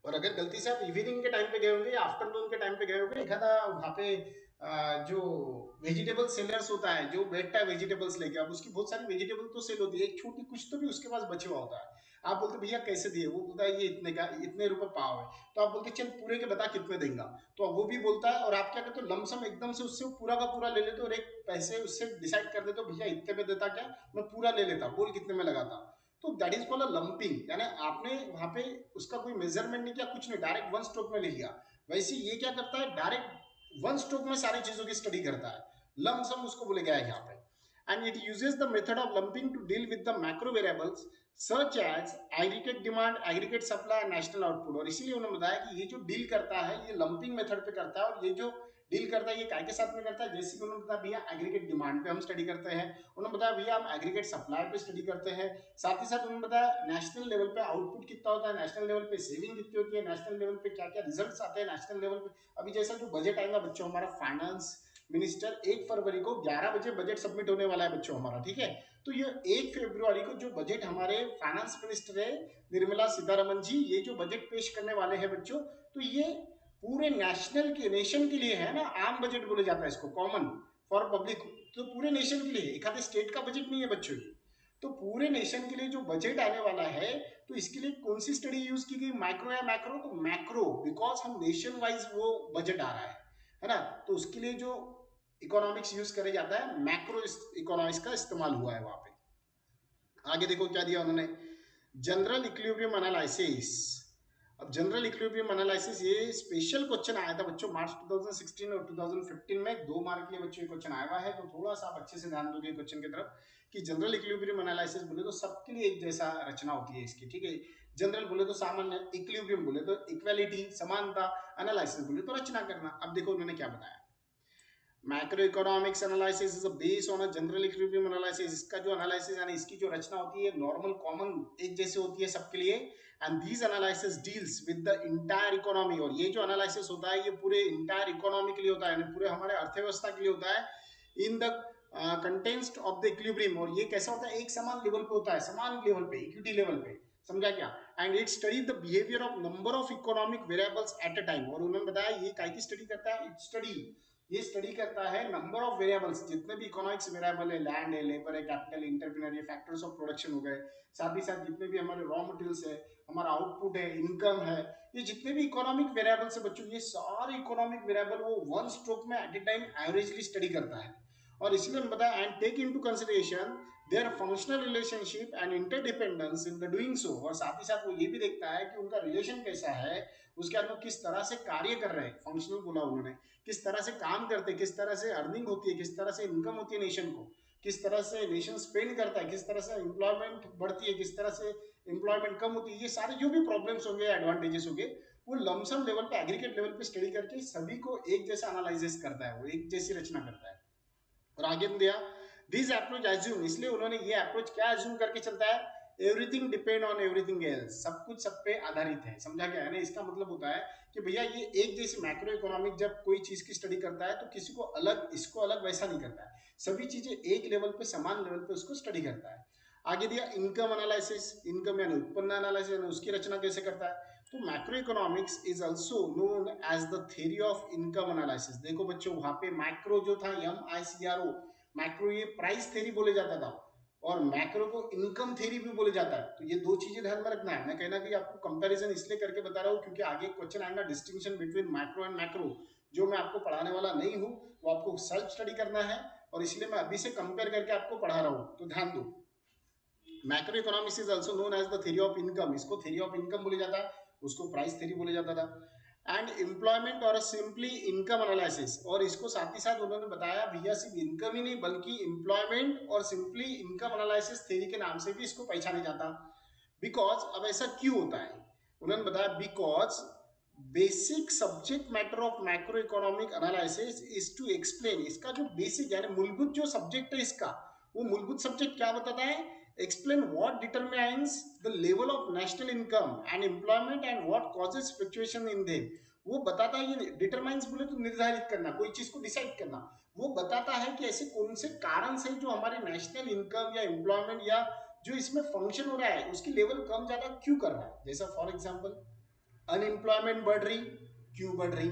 S1: और अगर गलती से आप इवनिंग के टाइम पे गए होंगे या आफ्टरनून के टाइम पे गए होंगे, एक आधा वहाँ पे जो वेजिटेबल सेलर्स होता है जो बैठता है वेजिटेबल्स लेके, अब उसकी बहुत सारी वेजिटेबल तो सेल होती है, एक छोटी कुछ तो भी उसके पास बचे हुआ होता है। आप बोलते भैया कैसे दिए, वो बोलता है ये इतने का, इतने रुपए पाव है। तो आप बोलते चल पूरे के बता कितने देगा, तो वो भी बोलता है, और आप क्या करते हो लमसम एकदम से उससे पूरा का पूरा ले लेते हो और एक पैसे उससे डिसाइड कर देते हो भैया इतने में देता क्या, मैं पूरा ले लेता, बोल कितने में लगाता। तो that is called a lumping, यानी आपने वहां पे उसका कोई मेजरमेंट नहीं किया, कुछ नहीं, डायरेक्ट वन स्ट्रोक में ले लिया। वैसे ये क्या करता है, डायरेक्ट वन स्ट्रोक में सारी चीजों की स्टडी करता है, लमसम उसको बोले गया है यहाँ पे। And it uses the method of lumping to deal with the macro variables such as aggregate demand, aggregate supply, national output. और इसीलिए उन्होंने बताया कि ये जो डील करता है ये लंपिंग मेथड पे करता है, और ये जो डील करता है ये काय के साथ में करता है, जैसे कि उन्होंने बताया भैया एग्रीगेट डिमांड पे हम स्टडी करते हैं, उन्होंने बताया भैया हम एग्रीगेट सप्लाई पे स्टडी करते हैं, साथ ही साथ उन्होंने बताया नेशनल लेवल पे आउटपुट कितना होता है, नेशनल लेवल पे सेविंग कितनी होती है, नेशनल लेवल पे क्या क्या रिजल्ट्स आते हैं नेशनल लेवल पे। अभी जैसा जो बजट आएगा बच्चों हमारा फाइनेंस मिनिस्टर 1 फरवरी को 11 बजे बजट सबमिट होने वाला है बच्चों हमारा, ठीक है। तो ये 1 फरवरी को जो बजट हमारे फाइनेंस मिनिस्टर है निर्मला सीतारमन जी, ये जो बजट पेश करने वाले हैं बच्चों, तो ये पूरे नेशनल के नेशन के लिए है ना, आम बजट बोले जाता है इसको, कॉमन फॉर पब्लिक, तो पूरे नेशन के लिए, एक आधे स्टेट का बजट नहीं है बच्चों की, तो पूरे नेशन के लिए जो बजट आने वाला है, तो इसके लिए कौन सी स्टडी यूज की गई, माइक्रो या मैक्रो, तो मैक्रो, बिकॉज हम नेशन वाइज वो बजट आ रहा है ना, तो उसके लिए जो इकोनॉमिक्स यूज करे जाता है मैक्रो इकोनॉमिक्स का इस्तेमाल हुआ है वहां पे। आगे देखो क्या दिया उन्होंने, जनरल इक्विलिब्रियम एनालिसिस। अब जनरल इक्विलिब्रियम एनालिसिस ये स्पेशल क्वेश्चन आया था बच्चों मार्च 2016 और 2015 में, 2 मार्क के लिए बच्चों ये क्वेश्चन आया हुआ है, तो थोड़ा सा आप अच्छे से ध्यान दोगे क्वेश्चन की तरफ, कि जनरल इक्विलिब्रियम एनालिसिस बोले तो सबके लिए एक जैसा रचना होती है इसकी, ठीक है। जनरल बोले तो सामान्य, इक्विलिब्रियम बोले तो इक्वालिटी समानता, एनालिसिस बोले तो रचना करना। अब देखो उन्होंने क्या बताया, macroeconomics analysis is based on a general equilibrium analysis. इसका जो एनालिसिस यानी इसकी जो रचना होती है नॉर्मल कॉमन एक जैसे होती है सबके लिए, and this analysis deals with the entire economy. और ये जो एनालिसिस होता है ये पूरे इंटायर इकोनॉमी के लिए होता है, यानी पूरे हमारे अर्थव्यवस्था के लिए होता है, in the context of the equilibrium. और ये कैसा होता है, एक समान लेवल पे होता है, समान लेवल पे, इक्विटी लेवल पे, समझा क्या। And it study the behaviour of number of economic variables at a time. और उन्होंने बताया ये काय की स्टडी करता है, इट स्टडी, ये स्टडी करता है नंबर ऑफ वेरिएबल्स, जितने भी इकोनॉमिक्स वेरिएबल है, लैंड है, लेबर है, कैपिटल, इंटरप्रेन्योर, ये फैक्टर्स ऑफ प्रोडक्शन हो गए, साथ ही साथ जितने भी हमारे रॉ मटेरियल्स है, हमारा आउटपुट है, इनकम है, ये जितने भी इकोनॉमिक वेरिएबल्स है बच्चों, ये सारे इकोनॉमिक वेरिएबल वो वन स्ट्रोक में at a time averagely study करता है। और इसलिए हम बताया and take into consideration their functional relationship and interdependence in the doing so. और साथ ही साथ वो ये भी देखता है कि उनका रिलेशन कैसा है, उसके बाद वो किस तरह से कार्य कर रहे हैं, फंक्शनल बोला उन्होंने, किस तरह से काम करते हैं, किस तरह से अर्निंग होती है, किस तरह से इनकम होती है नेशन को, किस तरह से नेशन स्पेंड करता है, किस तरह से एम्प्लॉयमेंट बढ़ती है, किस तरह से एम्प्लॉयमेंट कम होती है, ये सारे जो भी प्रॉब्लम्स होंगे, एडवांटेजेस होंगे, वो लमसम लेवल पे, एग्रीगेट लेवल पे स्टडी करके सभी को एक जैसा एनालिसिस करता है, वो एक जैसी रचना करता है। और आगे दिया दिस अप्रोच एज्यूम, इसलिए उन्होंने ये अप्रोच क्या एज्यूम करके चलता है, everything depend on everything else, सब कुछ सब पे आधारित है, समझा गया है ना। इसका मतलब होता है कि भैया ये एक जैसी मैक्रो इकोनॉमिक जब कोई चीज की स्टडी करता है तो किसी को अलग, इसको अलग वैसा नहीं करता है, सभी चीजें एक लेवल पे, समान लेवल पे उसको स्टडी करता है। आगे दिया इनकम एनालिसिस, इनकम यानी उत्पन्न एनालिसिस, यानी उसकी रचना कैसे करता है। तो macro economics is also known as the theory of income analysis. देखो बच्चों वहां पे मैक्रो जो था MICRO, मैक्रो ये प्राइस थ्योरी बोले जाता था, और मैक्रो को इनकम थ्योरी भी बोले जाता है। तो ये दो चीजें ध्यान में रखना है, मैं कहना कि आपको कंपैरिजन इसलिए करके बता रहा हूँ क्योंकि आगे क्वेश्चन आएगा distinction between macro and macro, जो मैं आपको पढ़ाने वाला नहीं हूँ, वो आपको सेल्फ स्टडी करना है, और इसलिए मैं अभी से कंपेयर करके आपको पढ़ा रहा हूँ, तो ध्यान दो। Macro economics is also known as the theory of income, इसको थ्योरी ऑफ इनकम बोले जाता है, उसको प्राइस थ्योरी बोले जाता था। एंड एम्प्लॉयमेंट और सिंपली इनकम एनालिसिस, और इसको साथ ही साथ उन्होंने बताया भैया सिर्फ इनकम ही नहीं बल्कि एम्प्लॉयमेंट और सिंपली इनकम एनालिसिस थ्योरी के नाम से भी इसको पहचाना जाता। बिकॉज अब ऐसा क्यों होता है, उन्होंने बताया because basic subject matter of macro economic analysis is to explain, इसका जो बेसिक यानी मूलभूत जो सब्जेक्ट है इसका, वो मूलभूत सब्जेक्ट क्या बताता है, explain what determines the level of national income and employment and what causes fluctuation in them। वो बताता है, ये डिटरमाइंस बोले तो निर्धारित करना, कोई चीज को डिसाइड करना, वो बताता है कि ऐसे कौन से कारण से जो हमारे नेशनल इनकम या एम्प्लॉयमेंट या जो इसमें फंक्शन हो रहा है उसकी लेवल कम ज्यादा क्यों कर रहा है। जैसा फॉर एग्जांपल अनएम्प्लॉयमेंट बढ़ रही, क्यों बढ़ रही,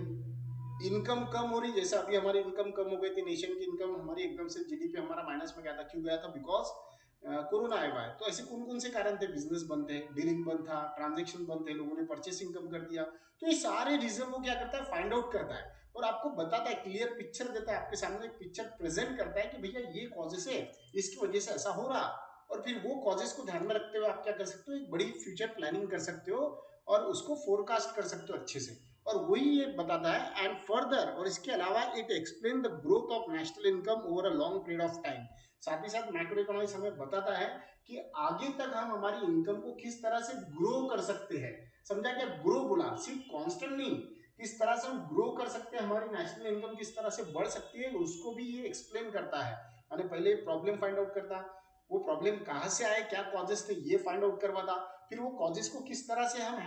S1: इनकम कम हो रही, जैसे अभी हमारी इनकम कम हो गई थी, नेशन की इनकम हमारी एकदम से जीडीपी हमारा माइनस में गया था, क्यों गया था, बिकॉज कोरोना आया हुआ है। तो ऐसे कौन कौन से कारण थे, बिजनेस बंद थे, डीलिंग बंद था, ट्रांजेक्शन बंद थे, लोगों ने परचेसिंग कम कर दिया, तो ये सारे रीजन वो क्या करता है, फाइंड आउट करता है और आपको बताता है, क्लियर पिक्चर देता है, आपके सामने एक पिक्चर प्रेजेंट करता है कि भैया ये कॉजेस है, इसकी वजह से ऐसा हो रहा, और फिर वो कॉजेस को ध्यान में रखते हुए आप क्या कर सकते हो, एक बड़ी फ्यूचर प्लानिंग कर सकते हो और उसको फोरकास्ट कर सकते हो अच्छे से। और वही ये बताता है एंड फर्दर, और इसके अलावा it explain the growth of national income over a long period of time. साथ ही साथ मैक्रो इकोनॉमिक्स हमें बताता है कि आगे तक हम हमारी इनकम को किस तरह से ग्रो कर सकते हैं। समझा क्या ग्रो बोला, सिर्फ कांस्टेंट नहीं, किस तरह से हम ग्रो कर सकते हैं, हमारी नेशनल इनकम किस तरह से बढ़ सकती है, उसको भी ये एक्सप्लेन करता है। मैंने पहले प्रॉब्लम फाइंड आउट करता, वो प्रॉब्लम कहां से आए, क्या कॉजेस थे, ये फाइंड आउट करवाता, फिर वो कॉजेस को किस तरह से हम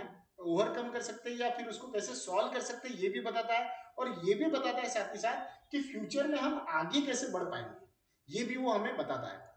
S1: ओवरकम कर सकते हैं या फिर उसको कैसे सॉल्व कर सकते हैं, ये भी बताता है। और ये भी बताता है साथ ही साथ कि फ्यूचर में हम आगे कैसे बढ़ पाएंगे, ये भी वो हमें बताता है।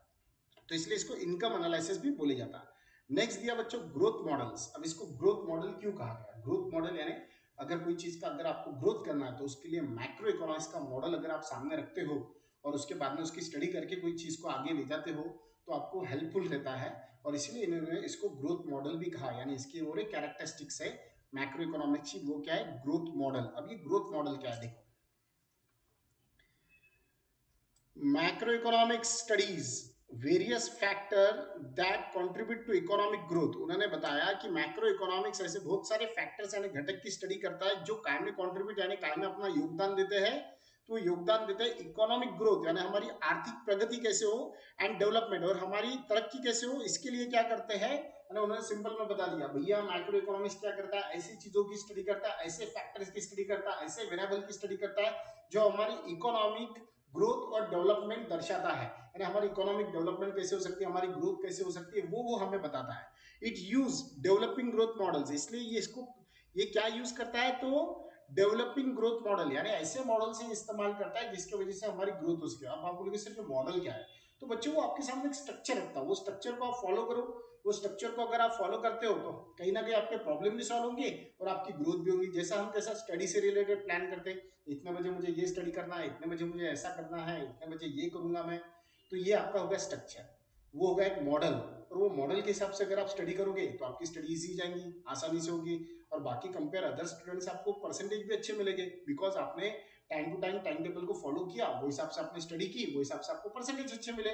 S1: तो इसलिए इसको इनकम एनालिसिस भी बोले जाता है। नेक्स्ट दिया बच्चों ग्रोथ मॉडल्स। अब इसको ग्रोथ मॉडल क्यों कहा गया? ग्रोथ मॉडल यानी अगर कोई चीज का अगर आपको ग्रोथ करना है तो उसके लिए मैक्रो इकोनॉमिक्स का मॉडल अगर आप सामने रखते हो और उसके बाद में उसकी स्टडी करके कोई चीज को आगे ले जाते हो तो आपको हेल्पफुल रहता है। और इसलिए इन्होंने इसको ग्रोथ मॉडल भी कहा, यानी इसकी और एक कैरेक्टरिस्टिक्स है मैक्रो इकोनॉमिक्स की, वो क्या है? Growth model. अब ये ग्रोथ मॉडल क्या है देखो, macroeconomic studies various factor that contribute to economic growth. उन्होंने बताया कि मैक्रो इकोनॉमिक्स ऐसे बहुत सारे फैक्टर्स यानी घटक की स्टडी करता है जो कायम में कंट्रीब्यूट यानी कायम में अपना योगदान देते हैं। तो योगदान देते हैं इकोनॉमिक ग्रोथ यानी हमारी आर्थिक प्रगति कैसे हो, एंड डेवलपमेंट और हमारी तरक्की कैसे हो, इसके लिए क्या करते हैं। उन्होंने सिंपल में बता दिया भैया मैक्रो इकोनॉमिक्स क्या करता है, ऐसी चीजों की स्टडी करता है, ऐसे फैक्टर्स की स्टडी करता है, ऐसे वेरिएबल की स्टडी करता है जो हमारी इकोनॉमिक ग्रोथ और डेवलपमेंट दर्शाता है, यानी हमारी इकोनॉमिक डेवलपमेंट कैसे हो सकती है, हमारी ग्रोथ कैसे हो सकती है, वो हमें बताता है। It use developing growth models, इसलिए ये इसको ये क्या यूज करता है, तो डेवलपिंग ग्रोथ मॉडल यानी ऐसे मॉडल से इस्तेमाल करता है जिसकी वजह से हमारी ग्रोथ हो सके। अब आप बोलोगे सिर्फ मॉडल क्या है, तो बच्चों वो आपके सामने एक स्ट्रक्चर रखता है, वो स्ट्रक्चर को आप फॉलो करो। वो स्ट्रक्चर को अगर आप फॉलो करते हो तो कहीं ना कहीं आपके प्रॉब्लम भी सॉल्व होंगे और आपकी ग्रोथ भी होगी। जैसा हम कैसा स्टडी से रिलेटेड प्लान करते हैं, इतने बजे मुझे ये स्टडी करना है, इतने बजे मुझे ऐसा करना है, इतने बजे ये करूंगा मैं, तो ये आपका होगा स्ट्रक्चर, वो होगा एक मॉडल। और वो मॉडल के हिसाब से अगर आप स्टडी करोगे तो आपकी स्टडी इजी जाएंगी, आसानी से होगी, और बाकी कंपेयर अदर स्टूडेंट्स आपको परसेंटेज भी अच्छे मिलेंगे बिकॉज आपने time to time time table को फॉलो किया, वो हिसाब से आपने स्टडी की, वो हिसाब से आपको परसेंटेज अच्छे मिले,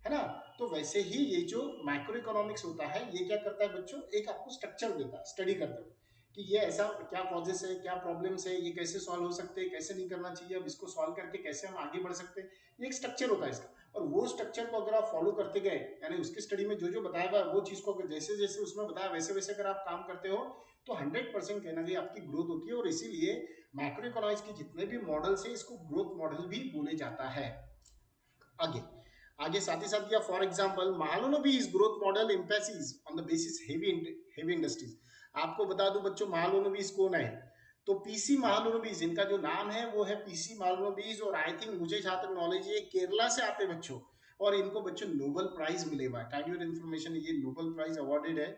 S1: है ना। तो वैसे ही ये जो मैक्रो इकोनॉमिक्स होता है ये क्या करता है बच्चों, एक आपको स्ट्रक्चर देता है स्टडी करते हुए कि ये ऐसा क्या कॉजेस है, क्या प्रॉब्लम्स है, ये कैसे सॉल्व हो सकते हैं, कैसे नहीं करना चाहिए, अब इसको सॉल्व करके कैसे हम आगे बढ़ सकते हैं, ये एक स्ट्रक्चर होता है इसका। और वो स्ट्रक्चर को अगर आप फॉलो करते गए यानी उसकी स्टडी में जो जो बताया हुआ वो चीज को अगर जैसे जैसे उसमें बताया वैसे वैसे अगर आप काम करते हो तो 100% कहना चाहिए आपकी ग्रोथ होती है। और इसीलिए मैक्रो इकोनॉमिक्स के जितने भी मॉडल्स है इसको ग्रोथ मॉडल भी बोले जाता है। आगे आगे साथ ही साथ दिया for example Mahalanobis growth model emphasis on the basis heavy industries. आपको बता दूं बच्चों महालनोबिस कौन है, तो पीसी महालनोबिस, इनका जो नाम है वो है पीसी महालनोबिस। और आई थिंक मुझे जहां तक नॉलेज है केरला से आते बच्चों, और इनको बच्चों नोबेल प्राइज मिले हुआ है, काइंड ऑफ इन्फॉर्मेशन, ये नोबेल प्राइज अवार्डेड है।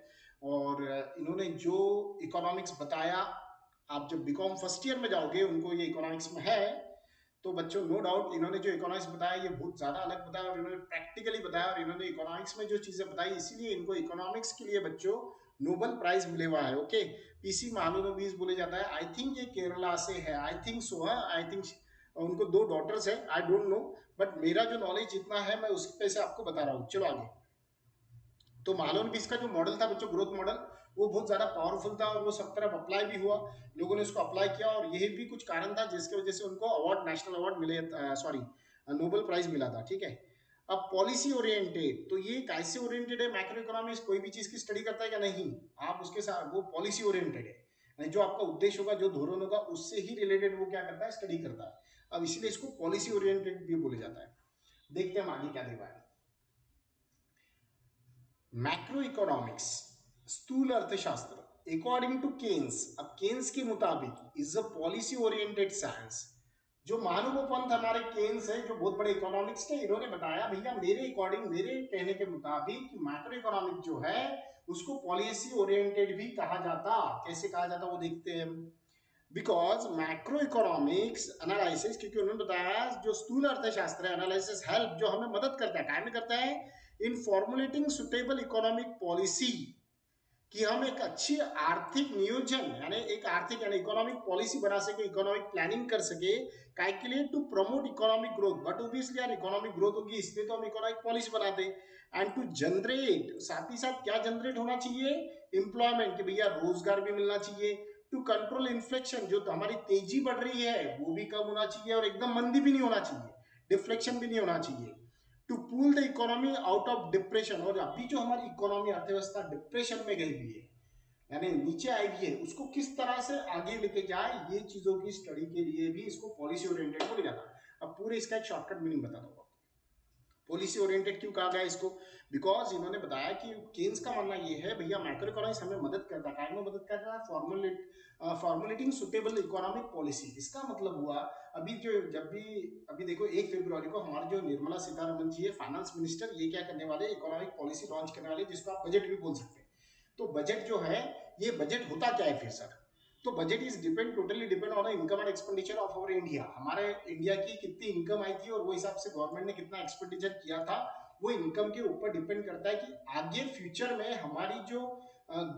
S1: और इन्होंने जो इकोनॉमिक्स बताया, आप जब बीकॉम फर्स्ट ईयर में जाओगे उनको ये इकोनॉमिक्स में है, तो बच्चों नो डाउट इन्होंने जो इकोनॉमिक्स बताया ये बहुत ज्यादा अलग बताया और इन्होंने प्रैक्टिकली बताया और इन्होंने इकोनॉमिक्स में जो चीजें बताई इसीलिए इनको इकोनॉमिक्स के लिए बच्चों नोबेल प्राइज मिले हुआ है। ओके, पीसी महालनोबिस बोले जाता है, आई थिंक ये केरला से है, आई थिंक सो है, आई थिंक उनको दो डॉटर्स है, आई डोंट नो, बट मेरा जो नॉलेज जितना है मैं उस पे से आपको बता रहा हूँ। चलो आगे, तो महालनोबिस का जो मॉडल था बच्चों ग्रोथ मॉडल, वो बहुत ज्यादा पावरफुल था और वो सब तरफ अप्लाई भी हुआ, लोगों ने उसको अप्लाई किया और यही भी कुछ कारण था जिसकी वजह से उनको अवार्ड, नेशनल अवार्ड मिले, सॉरी नोबेल प्राइज मिला था। ठीक है, अब पॉलिसी ओरिएंटेड, तो ये कैसे ओरिएंटेड है मैक्रो इकोनॉमिक्स, कोई भी चीज की स्टडी करता है या नहीं, आप उसके साथ वो पॉलिसी ओरिएंटेड है, जो आपका उद्देश्य होगा, जो धोरण होगा उससे ही रिलेटेड वो क्या करता है, स्टडी करता है। अब इसीलिए इसको पॉलिसी ओरिएंटेड भी बोले जाता है। देखते हैं हम आगे क्या देखा है। मैक्रो इकोनॉमिक्स स्थूल अर्थशास्त्र अकॉर्डिंग टू केन्स, अब केन्स के मुताबिक is a policy oriented science. जो मानवोपंथ हमारे केन्स है जो बहुत बड़े इकोनॉमिक्स थे, इन्होंने बताया भैया मेरे अकॉर्डिंग, मेरे कहने के मुताबिक मैक्रो इकोनॉमिक जो है उसको पॉलिसी ओरिएंटेड भी कहा जाता। कैसे कहा जाता वो देखते हैं। बिकॉज मैक्रो इकोनॉमिक्स एनालिसिस, क्योंकि उन्होंने बताया जो स्थूल अर्थशास्त्र एनालिसिस हेल्प, जो हमें मदद करता है, काय में करता है, इन फॉर्मुलेटिंग सुटेबल इकोनॉमिक पॉलिसी, कि हम एक अच्छी आर्थिक नियोजन यानी एक आर्थिक यानी इकोनॉमिक पॉलिसी बना सके, इकोनॉमिक प्लानिंग कर सके, काय के लिए, to promote economic growth, but obviously यार इकोनॉमिक ग्रोथ होगी इसलिए तो हम इकोनॉमिक पॉलिसी बनाते हैं। एंड टू जनरेट, साथ ही साथ क्या जनरेट होना चाहिए, एम्प्लॉयमेंट, कि भैया रोजगार भी मिलना चाहिए, टू कंट्रोल इन्फ्लेक्शन, जो हमारी तेजी बढ़ रही है वो भी कम होना चाहिए और एकदम मंदी भी नहीं होना चाहिए, डिफ्लेक्शन भी नहीं होना चाहिए। To pull the economy out of depression, और अभी जो हमारी इकोनॉमी अर्थव्यवस्था डिप्रेशन में गई हुई है यानी नीचे आई हुई है, उसको किस तरह से आगे लेके जाए, ये चीजों की स्टडी के लिए भी इसको पॉलिसी ओरिएंटेड बोला जाता है। अब पूरे इसका एक शॉर्टकट मीनिंग बता दूंगा। पॉलिसी ओरिएंटेड क्यों कहा गया इसको? बिकॉज इन्होंने बताया कि केन्स का मानना ये है भैया मैक्रो इकोनॉमिक्स हमें मदद करता है, में मदद करता है फॉर्मुलेटिंग सुटेबल इकोनॉमिक पॉलिसी। इसका मतलब हुआ अभी जो जब भी अभी देखो 1 फरवरी को हमारे जो निर्मला सीतारमण जी है फाइनेंस मिनिस्टर, ये क्या करने वाले, इकोनॉमिक पॉलिसी लॉन्च करने वाले, जिसको आप बजट भी बोल सकते हैं। तो बजट जो है, ये बजट होता क्या है फिर सर? तो budget is depend totally depend on income and expenditure of our India. हमारे इंडिया की कितनी इनकम आई थी और वो हिसाब से गवर्नमेंट ने कितना एक्सपेंडिचर किया था, वो इनकम के ऊपर डिपेंड करता है कि आगे फ्यूचर में हमारी जो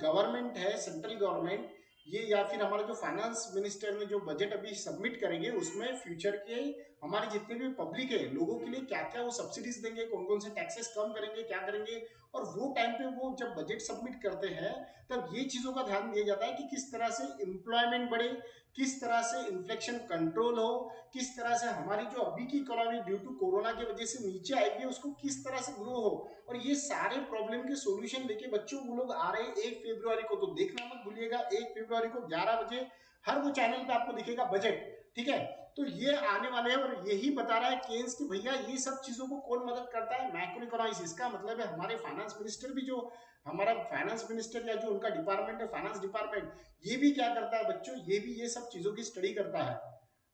S1: गवर्नमेंट है, सेंट्रल गवर्नमेंट, ये या फिर हमारा जो फाइनेंस मिनिस्टर ने जो बजट अभी सबमिट करेंगे, उसमें फ्यूचर के हमारे जितने भी पब्लिक है लोगों के लिए क्या क्या वो सब्सिडीज देंगे, कौन कौन से टैक्सेस कम करेंगे, क्या करेंगे। और वो टाइम पे वो जब बजट सबमिट करते हैं तब ये चीजों का ध्यान दिया जाता है कि किस तरह से एम्प्लॉयमेंट बढ़े, किस तरह से इन्फ्लेक्शन कंट्रोल हो, किस तरह से हमारी जो अभी की इकोनॉमी ड्यू टू कोरोना की वजह से नीचे आएगी उसको किस तरह से ग्रो हो। और ये सारे प्रॉब्लम के सॉल्यूशन लेके बच्चों वो लोग आ रहे हैं 1 फरवरी को। तो देखना मत भूलिएगा 1 फरवरी को 11 बजे हर वो चैनल पे आपको दिखेगा बजट, ठीक है। तो ये आने वाले हैं और यही बता रहा है केन्स कि भैया ये सब चीजों को कौन मदद करता है, मैक्रो इकोनॉमिक्स। इसका मतलब है हमारे फाइनेंस मिनिस्टर भी, जो हमारा फाइनेंस मिनिस्टर या जो उनका डिपार्टमेंट है फाइनेंस डिपार्टमेंट, ये भी क्या करता है बच्चों, ये भी ये सब चीजों की स्टडी करता है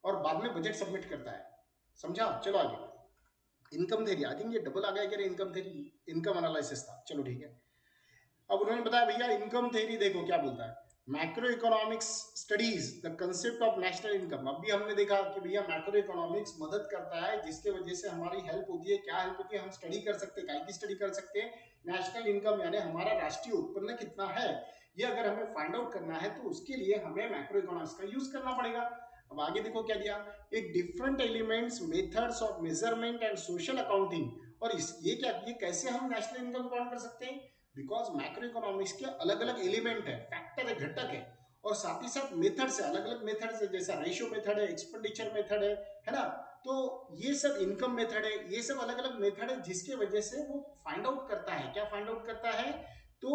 S1: और बाद में बजट सबमिट करता है। समझा? चलो आगे। इनकम थेरी, आई थिंक ये डबल आ गया कि इनकम थेरी, इनकम एनालिसिस था, चलो ठीक है। अब उन्होंने बताया भैया इनकम थ्योरी देखो क्या बोलता है, macro economics studies the concept of national income. अभी हमने देखा कि भैया मैक्रो इकोनॉमिक्स मदद करता है, जिसके वजह से हमारी हेल्प होती है। क्या हेल्प होती है? हम स्टडी कर सकते हैं, काय की स्टडी कर सकते हैं, नेशनल इनकम यानी हमारा राष्ट्रीय उत्पन्न कितना है, ये अगर हमें फाइंड आउट करना है तो उसके लिए हमें मैक्रो इकोनॉमिक्स का यूज करना पड़ेगा। अब आगे देखो क्या दिया, एक different elements methods of measurement and social accounting. और इस ये क्या, ये कैसे हम नेशनल इनकम काउंट कर सकते हैं? बिकॉज मैक्रो इकोनॉमिक्स के अलग अलग एलिमेंट है, फैक्टर है, घटक है, और साथ ही साथ मेथड्स है, अलग अलग मेथड्स है, जैसा रेशियो मेथड है, एक्सपेंडिचर मेथड है ना। तो ये सब इनकम मेथड है, ये सब अलग अलग मेथड है जिसके वजह से वो फाइंड आउट करता है। क्या फाइंड आउट करता है? तो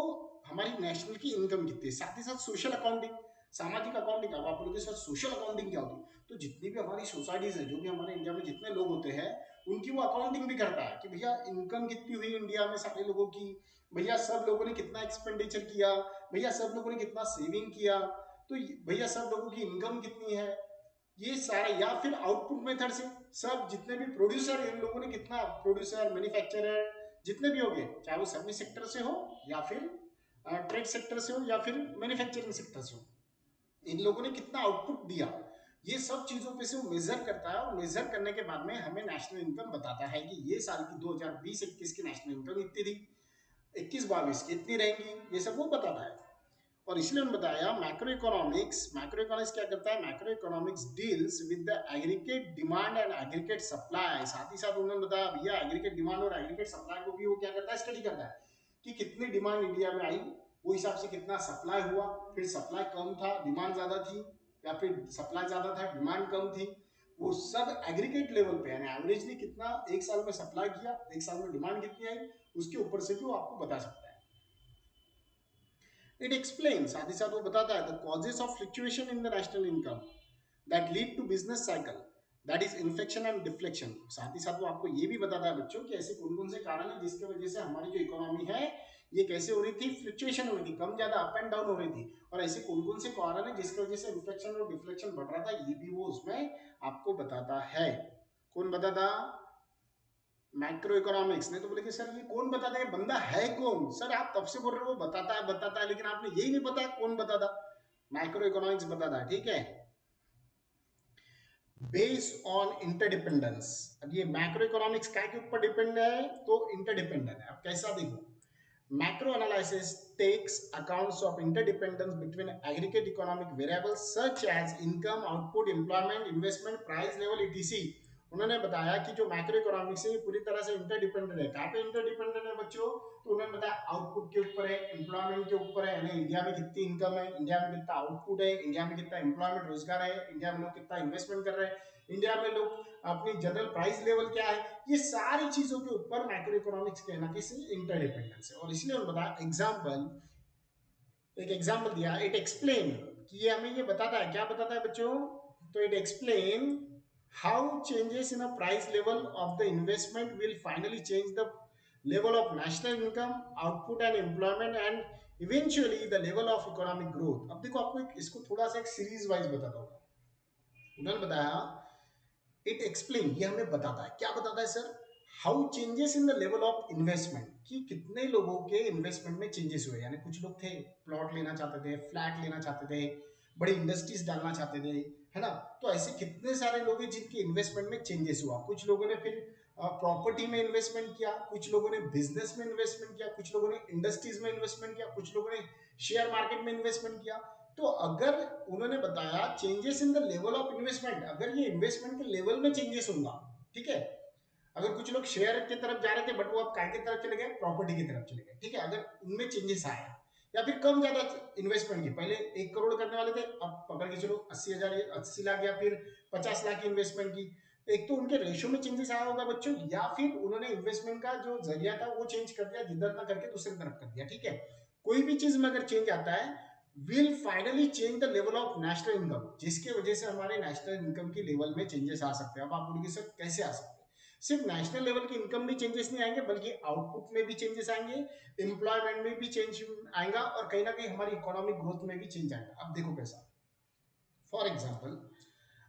S1: हमारी नेशनल की इनकम कितनी है। साथ ही साथ सोशल अकाउंटिंग, सामाजिक अकाउंटिंग। अब आप लोगों के साथ सोशल अकाउंटिंग क्या होती है, तो जितनी भी हमारी सोसाइटीज है, जो भी हमारे इंडिया में जितने लोग होते हैं, उनकी वो अकाउंटिंग भी करता है कि भैया इनकम कितनी हुई इंडिया में सारे लोगों की, भैया सब लोगों ने कितना एक्सपेंडिचर किया, भैया सब लोगों ने कितना सेविंग किया, तो भैया सब लोगों की इनकम कितनी है, ये सारा। या फिर आउटपुट मेथड से सब जितने भी प्रोड्यूसर, इन लोगों ने कितना, प्रोड्यूसर, मैन्युफैक्चरर जितने भी हो गए, चाहे वो सर्विस सेक्टर से हो या फिर ट्रेड सेक्टर से हो या फिर मैन्युफैक्चरिंग सेक्टर से हो, इन लोगों ने कितना आउटपुट दिया, ये सब चीजों पे से वो मेजर करता है। और मेजर करने के बाद में हमें नेशनल इनकम बताता है कि ये साल की 2020-21 की नेशनल इनकम इतनी थी, 21-22 की इतनी रहेंगी, ये सब वो बताता है। और इसलिए उन्होंने बताया मैक्रो इकोनॉमिक्स क्या करता है, macro economics deals with the aggregate demand and aggregate supply. साथ ही साथ उन्होंने बताया भैया एग्रीगेट डिमांड और एग्रीगेट सप्लाई को भी वो क्या करता है, स्टडी करता है कि कितनी डिमांड इंडिया में आई, वो हिसाब से कितना सप्लाई हुआ, फिर सप्लाई कम था डिमांड ज्यादा थी, या फिर सप्लाई ज्यादा था डिमांड कम थी, वो सब एग्रीगेट लेवल पे यानी एवरेजली कितना एक साल में सप्लाई किया, एक साल में डिमांड कितनी आई, उसके ऊपर से भी वो आपको बता सकता है। इट एक्सप्लेन, साथ ही साथ वो बताता है the causes of fluctuation in the national income that lead to business cycle, that is inflection and deflection. साथ ही साथ वो आपको ये भी बताता है बच्चों कि ऐसे कौन कौन से कारण है जिसके वजह से हमारी जो इकोनॉमी है ये कैसे हो रही थी, फ्लक्चुएशन हो रही थी, कम ज्यादा अप एंड डाउन हो रही थी। और ऐसे कौन कौन से कारण है जिसकी वजह से इन्फ्लेक्शन और डिफ्लेक्शन बढ़ रहा था, ये भी वो उसमें आपको बताता है। कौन बताता? Macro economics. ने तो बोले कि सर ये कौन बताता है, बंदा है कौन? सर आप तब से बोल रहे हो बताता है, लेकिन आपने यही नहीं बताया कौन बताता। मैक्रो इकोनॉमिक्स बताता है, ठीक है। Based on interdependence. अब ये मैक्रो इकोनॉमिक्स क्या के ऊपर डिपेंड है, तो इंटरडिपेंडेंट है। अब कैसा देखो, macro analysis takes accounts of interdependence between aggregate economic variables such as income, output, employment, investment, price level, etc. उन्होंने बताया कि जो माइक्रो इकोनॉमिक्स है ये पूरी तरह से इंटरडिपेंडेंट है। कहाँ पे इंटरडिपेंडेंट है बच्चों? तो उन्होंने बताया आउटपुट के ऊपर है, एम्प्लॉयमेंट के ऊपर है, यानी इंडिया में कितनी इनकम है, इंडिया में कितना आउटपुट है, इंडिया में कितना एम्प्लॉयमेंट रोजगार है, इंडिया में लोग कितना इन्वेस्टमेंट कर रहे हैं, इंडिया में लोग अपनी जनरल प्राइस लेवल क्या है, ये सारी चीजों के ऊपर माइक्रो इकोनॉमिक्स कहना किसी इंटरडिपेंडेंस है। और इसलिए उन्होंने बताया एग्जाम्पल, एक एग्जाम्पल दिया, इट एक्सप्लेन, कि ये हमें ये बताता है, क्या बताता है बच्चों? तो it explain how changes in a price level of the investment will finally change the level of national income, output and employment and eventually the level of economic growth. अब देखो आपको इसको थोड़ा सा एक सीरीज वाइज बताता हूँ। उन्होंने बताया इट एक्सप्लेन, ये हमें बताता है, क्या बताता है sir? How changes in the level of investment, कि कितने लोगों के इन्वेस्टमेंट में चेंजेस हुए, यानी कुछ लोग थे प्लॉट लेना चाहते थे, फ्लैट लेना चाहते थे, बड़ी इंडस्ट्रीज डालना चाहते थे, है ना? तो ऐसे कितने सारे लोग हैं जिनके इन्वेस्टमेंट में चेंजेस हुआ। कुछ लोगों ने फिर प्रॉपर्टी में इन्वेस्टमेंट किया, कुछ लोगों ने बिजनेस में इन्वेस्टमेंट किया, कुछ लोगों ने इंडस्ट्रीज में इन्वेस्टमेंट किया, कुछ लोगों ने शेयर मार्केट में इन्वेस्टमेंट किया। तो अगर उन्होंने बताया changes in the level of investment, अगर ये इन्वेस्टमेंट के लेवल में चेंजेस होगा, ठीक है, अगर कुछ लोग शेयर की तरफ जा रहे थे बट वो अब काय की तरफ चले गए, प्रॉपर्टी की तरफ चले गए, ठीक है, अगर उनमें चेंजेस आया, या फिर कम ज्यादा इन्वेस्टमेंट की, पहले 1 करोड़ करने वाले थे, अब पकड़ के चलो 80,000 80 लाख या फिर 50 लाख की इन्वेस्टमेंट की। एक तो उनके रेशियो में चेंजेस आया होगा बच्चों, या फिर उन्होंने इन्वेस्टमेंट का जो जरिया था वो चेंज कर दिया, जिधर ना करके दूसरी तरफ कर दिया, ठीक है। कोई भी चीज में अगर चेंज आता है, will finally change the level of national income, जिसके वजह से हमारे नेशनल इनकम की लेवल में चेंजेस आ सकते हैं। अब आप बोलोगे सर कैसे आ सकते हैं? सिर्फ नेशनल लेवल की इनकम में चेंजेस नहीं आएंगे, बल्कि आउटपुट में भी चेंजेस आएंगे, एम्प्लॉयमेंट में भी चेंज आएगा, और कहीं ना कहीं हमारी इकोनॉमिक ग्रोथ में भी चेंज आएगा। अब देखो कैसा, फॉर एग्जाम्पल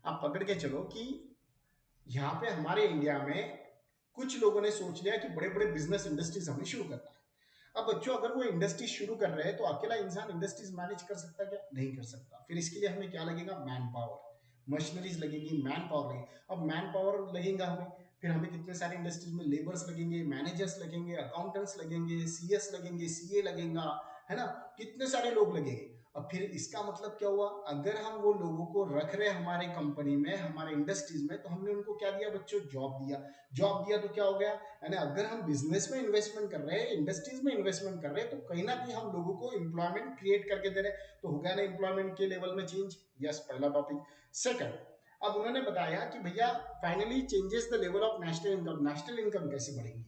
S1: आप पकड़ के चलो कि यहाँ पे हमारे इंडिया में कुछ लोगों ने सोच लिया कि बड़े बड़े बिजनेस इंडस्ट्रीज हमें शुरू करना है। अब बच्चों अगर वो इंडस्ट्री शुरू कर रहे हैं तो अकेला इंसान इंडस्ट्रीज मैनेज कर सकता क्या? नहीं कर सकता। फिर इसके लिए हमें क्या लगेगा? मैन पावर, मशीनरीज लगेगी, मैन पावर लगेगी। अब मैन पावर लगेगा हमें, फिर हमें कितने सारे इंडस्ट्रीज में लेबर्स लगेंगे, मैनेजर्स लगेंगे, अकाउंटेंट्स लगेंगे, सीएस लगेंगे, सीए लगेगा, है ना? कितने सारे लोग लगेंगे। अब फिर इसका मतलब क्या हुआ? अगर हम वो लोगों को रख रहे हैं हमारे कंपनी में, हमारे इंडस्ट्रीज में, तो हमने उनको क्या दिया बच्चों? जॉब दिया। जॉब दिया तो क्या हो गया? यानी अगर हम बिजनेस में इन्वेस्टमेंट कर रहे हैं, इंडस्ट्रीज में इन्वेस्टमेंट कर रहे हैं, तो कहीं ना कहीं हम लोगों को एम्प्लॉयमेंट क्रिएट करके दे रहे हैं। तो हो गया ना एम्प्लॉयमेंट के लेवल में चेंज? यस, पहला टॉपिक। सेकंड, अब उन्होंने बताया कि भैया finally changes the level of national income. National income कैसे बढ़ेगी?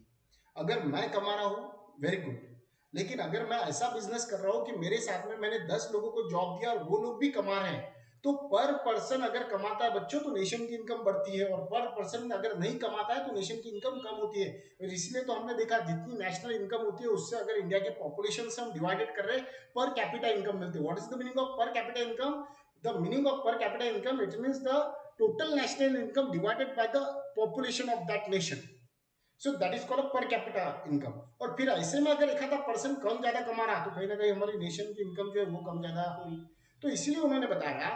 S1: अगर मैं कमा रहा हूं, वेरी गुड, लेकिन अगर मैं ऐसा बिजनेस कर रहा हूं कि मेरे साथ में मैंने 10 लोगों को जॉब दिया और वो लोग भी कमा रहे हैं, तो पर पर्सन अगर कमाता है बच्चों तो नेशन की इनकम बढ़ती है, और पर पर्सन अगर नहीं कमाता है तो नेशन की इनकम कम होती है। और इसलिए तो हमने देखा जितनी नेशनल इनकम होती है उससे अगर इंडिया के पॉपुलेशन से हम डिवाइडेड कर रहे हैं, पर कैपिटा इनकम मिलती है। What is the meaning of per capita income? The meaning of per capita income, it means the total national income divided by the population of that nation. So that is called per capita income. और फिर ऐसे में अगर एक आधा person कम ज्यादा कमा रहा तो कहीं ना कहीं हमारी नेशन की इनकम जो है वो कम ज्यादा हुई। तो इसलिए उन्होंने बताया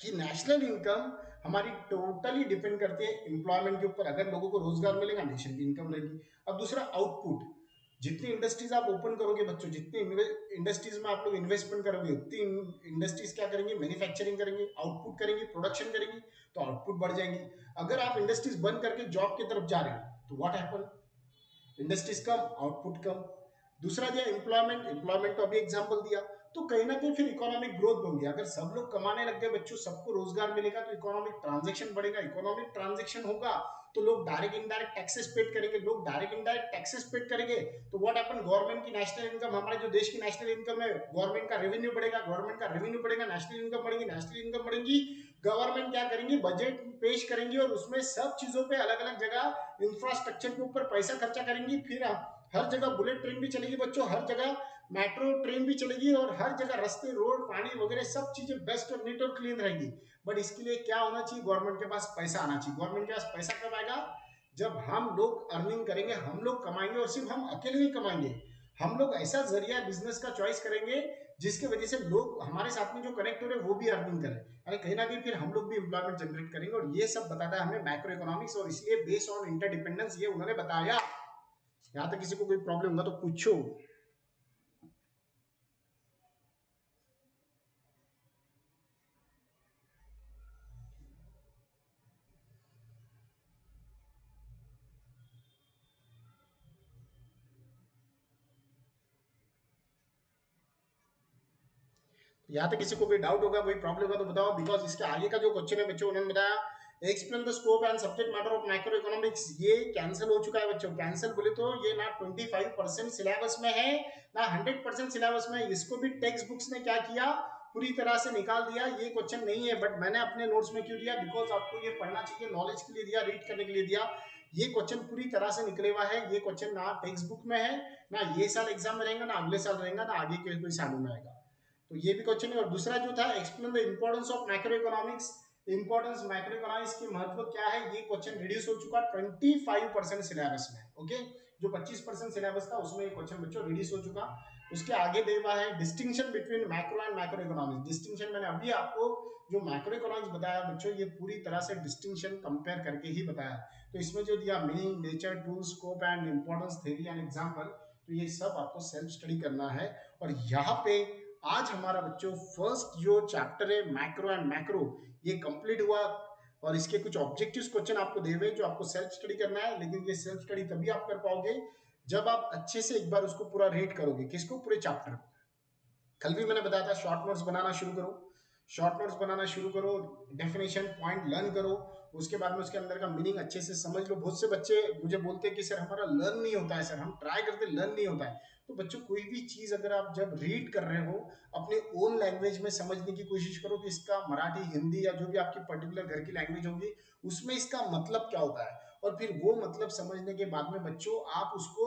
S1: कि नेशनल इनकम हमारी टोटली डिपेंड करती है एम्प्लॉयमेंट के ऊपर। अगर लोगों को रोजगार मिलेगा, नेशन की इनकम रहेगी। अब दूसरा, आउटपुट। जितनी इंडस्ट्रीज आप ओपन करोगे बच्चों, जितनी इंडस्ट्रीज में आप लोग इन्वेस्टमेंट करोगे, उतनी इंडस्ट्रीज क्या करेंगी? मैन्युफैक्चरिंग करेंगी, आउटपुट करेंगी, प्रोडक्शन करेंगी, तो आउटपुट बढ़ जाएंगी। अगर आप इंडस्ट्रीज बंद करके जॉब की तरफ जा रहे हो तो व्हाट हैपन? इंडस्ट्रीज कम, आउटपुट कम। दूसरा दिया एम्प्लॉयमेंट। एम्प्लॉयमेंट तो अभी एग्जांपल दिया। तो कहीं ना कहीं फिर इकोनॉमिक ग्रोथ होगी। अगर सब लोग कमाने लग गए बच्चों, सबको रोजगार मिलेगा, तो इकोनॉमिक ट्रांजैक्शन बढ़ेगा। इकोनॉमिक ट्रांजैक्शन होगा तो लोग डायरेक्ट इनडायरेक्ट टैक्सेस पेड करेंगे। लोग डायरेक्ट इनडायरेक्ट टैक्सेस पेड करेंगे तो व्हाट हैपन? गवर्नमेंट की नेशनल इनकम, हमारे जो देश की नेशनल इनकम है, गवर्नमेंट का रेवेन्यू बढ़ेगा। गवर्नमेंट का रेवेन्यू बढ़ेगा, नेशनल इनकम बढ़ेगी। नेशनल इनकम बढ़ेगी, गवर्नमेंट क्या करेंगी? बजट पेश करेंगी और उसमें सब चीजों पे अलग अलग जगह इंफ्रास्ट्रक्चर के ऊपर पैसा खर्चा करेंगी। फिर हर जगह बुलेट ट्रेन भी चलेगी बच्चों, हर जगह मेट्रो ट्रेन भी चलेगी, और हर जगह रास्ते, रोड, पानी वगैरह सब चीजें बेस्ट और नीट और क्लीन रहेगी। बट इसके लिए क्या होना चाहिए? गवर्नमेंट के पास पैसा आना चाहिए। गवर्नमेंट के पास पैसा कब आएगा? जब हम लोग अर्निंग करेंगे, हम लोग कमाएंगे, और सिर्फ हम अकेले नहीं कमाएंगे, हम लोग ऐसा जरिया बिजनेस का चॉइस करेंगे जिसकी वजह से लोग हमारे साथ में जो कनेक्ट हो रहे हैं वो भी अर्निंग करें। अरे कहीं ना कहीं फिर हम लोग भी एम्प्लॉयमेंट जनरेट करेंगे। और ये सब बताता है हमें मैक्रो इकोनॉमिक्स, और इसलिए बेस्ड ऑन इंटरडिपेंडेंस ये उन्होंने बताया। यहाँ तक किसी को कोई प्रॉब्लम होगा तो पूछो। यहाँ तक किसी को कोई डाउट होगा, कोई प्रॉब्लम होगा तो बताओ, बिकॉज इसके आगे का जो क्वेश्चन है बच्चों, उन्होंने बताया explain the scope and subject matter of micro economics, ये कैंसिल हो चुका है बच्चों। कैंसिल बोले तो ये ना 25% सिलेबस में है ना 100% सिलेबस में। इसको भी टेक्स्ट बुक्स ने क्या किया, पूरी तरह से निकाल दिया, ये क्वेश्चन नहीं है। बट मैंने अपने नोट्स में क्यों दिया, बिकॉज आपको ये पढ़ना चाहिए, नॉलेज के लिए दिया, रीड करने के लिए दिया। ये क्वेश्चन पूरी तरह से निकले हुआ है, ये क्वेश्चन ना टेक्स्ट बुक में है, ना ये साल एग्जाम में रहेगा, ना अगले साल रहेगा, ना आगे के कोई सालों में आएगा। तो ये भी क्वेश्चन है। और दूसरा जो था explain the importance of macro economics, importance macro economics की महत्व क्या है, ये क्वेश्चन रिड्यूस हो चुका 25% सिलेबस में। ओके, जो 25% सिलेबस था उसमें ये क्वेश्चन बच्चों रिड्यूस हो चुका। उसके आगे दे हुआ है distinction between macro and macro economics. Distinction मैंने अभी आपको जो मैक्रो इकोनॉमिक्स बताया बच्चों, ये पूरी तरह से डिस्टिंक्शन कंपेयर करके ही बताया। तो इसमें जो दिया meaning, nature, tool, scope and importance, theory and example, तो ये सब आपको सेल्फ स्टडी करना है। और यहाँ पे आज हमारा बच्चों फर्स्ट जो चैप्टर है मैक्रो एंड मैक्रो, ये कंप्लीट हुआ। और इसके कुछ ऑब्जेक्टिव्स क्वेश्चन आपको दे हुए जो आपको सेल्फ स्टडी करना है। लेकिन ये सेल्फ स्टडी तभी आप कर पाओगे जब आप अच्छे से एक बार उसको पूरा रीड करोगे। किसको, पूरे चैप्टर को। कल भी मैंने बताया था शॉर्ट नोट्स बनाना शुरू करो, शॉर्ट नोट्स बनाना शुरू करो, डेफिनेशन पॉइंट लर्न करो, उसके बाद में उसके अंदर का मीनिंग अच्छे से समझ लो। बहुत से बच्चे मुझे बोलते हैं कि सर हमारा लर्न नहीं होता है, सर हम ट्राई करते लर्न नहीं होता है। तो बच्चों कोई भी चीज अगर आप जब रीड कर रहे हो अपने ओन लैंग्वेज में समझने की कोशिश करो कि इसका मराठी, हिंदी या जो भी आपकी पर्टिकुलर घर की लैंग्वेज होगी उसमें इसका मतलब क्या होता है। और फिर वो मतलब समझने के बाद में बच्चों आप उसको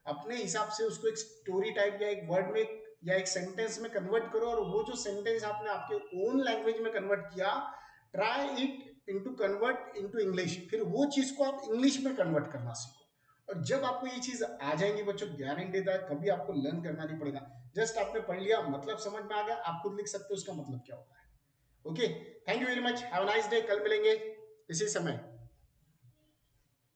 S1: अपने हिसाब से उसको एक स्टोरी टाइप या एक वर्ड में या एक सेंटेंस में कन्वर्ट करो। और वो जो सेंटेंस आपने आपके ओन लैंग्वेज में कन्वर्ट किया, try it into convert into English, फिर वो चीज को आप इंग्लिश में कन्वर्ट करना सीखो। और जब आपको ये चीज आ जाएंगी बच्चों, गारंटी था कभी आपको लर्न करना नहीं पड़ेगा। जस्ट आपने पढ़ लिया, मतलब समझ में आ गया, आप खुद लिख सकते हो उसका मतलब क्या होता है। Okay, thank you very much, have a nice day. कल मिलेंगे इसी समय।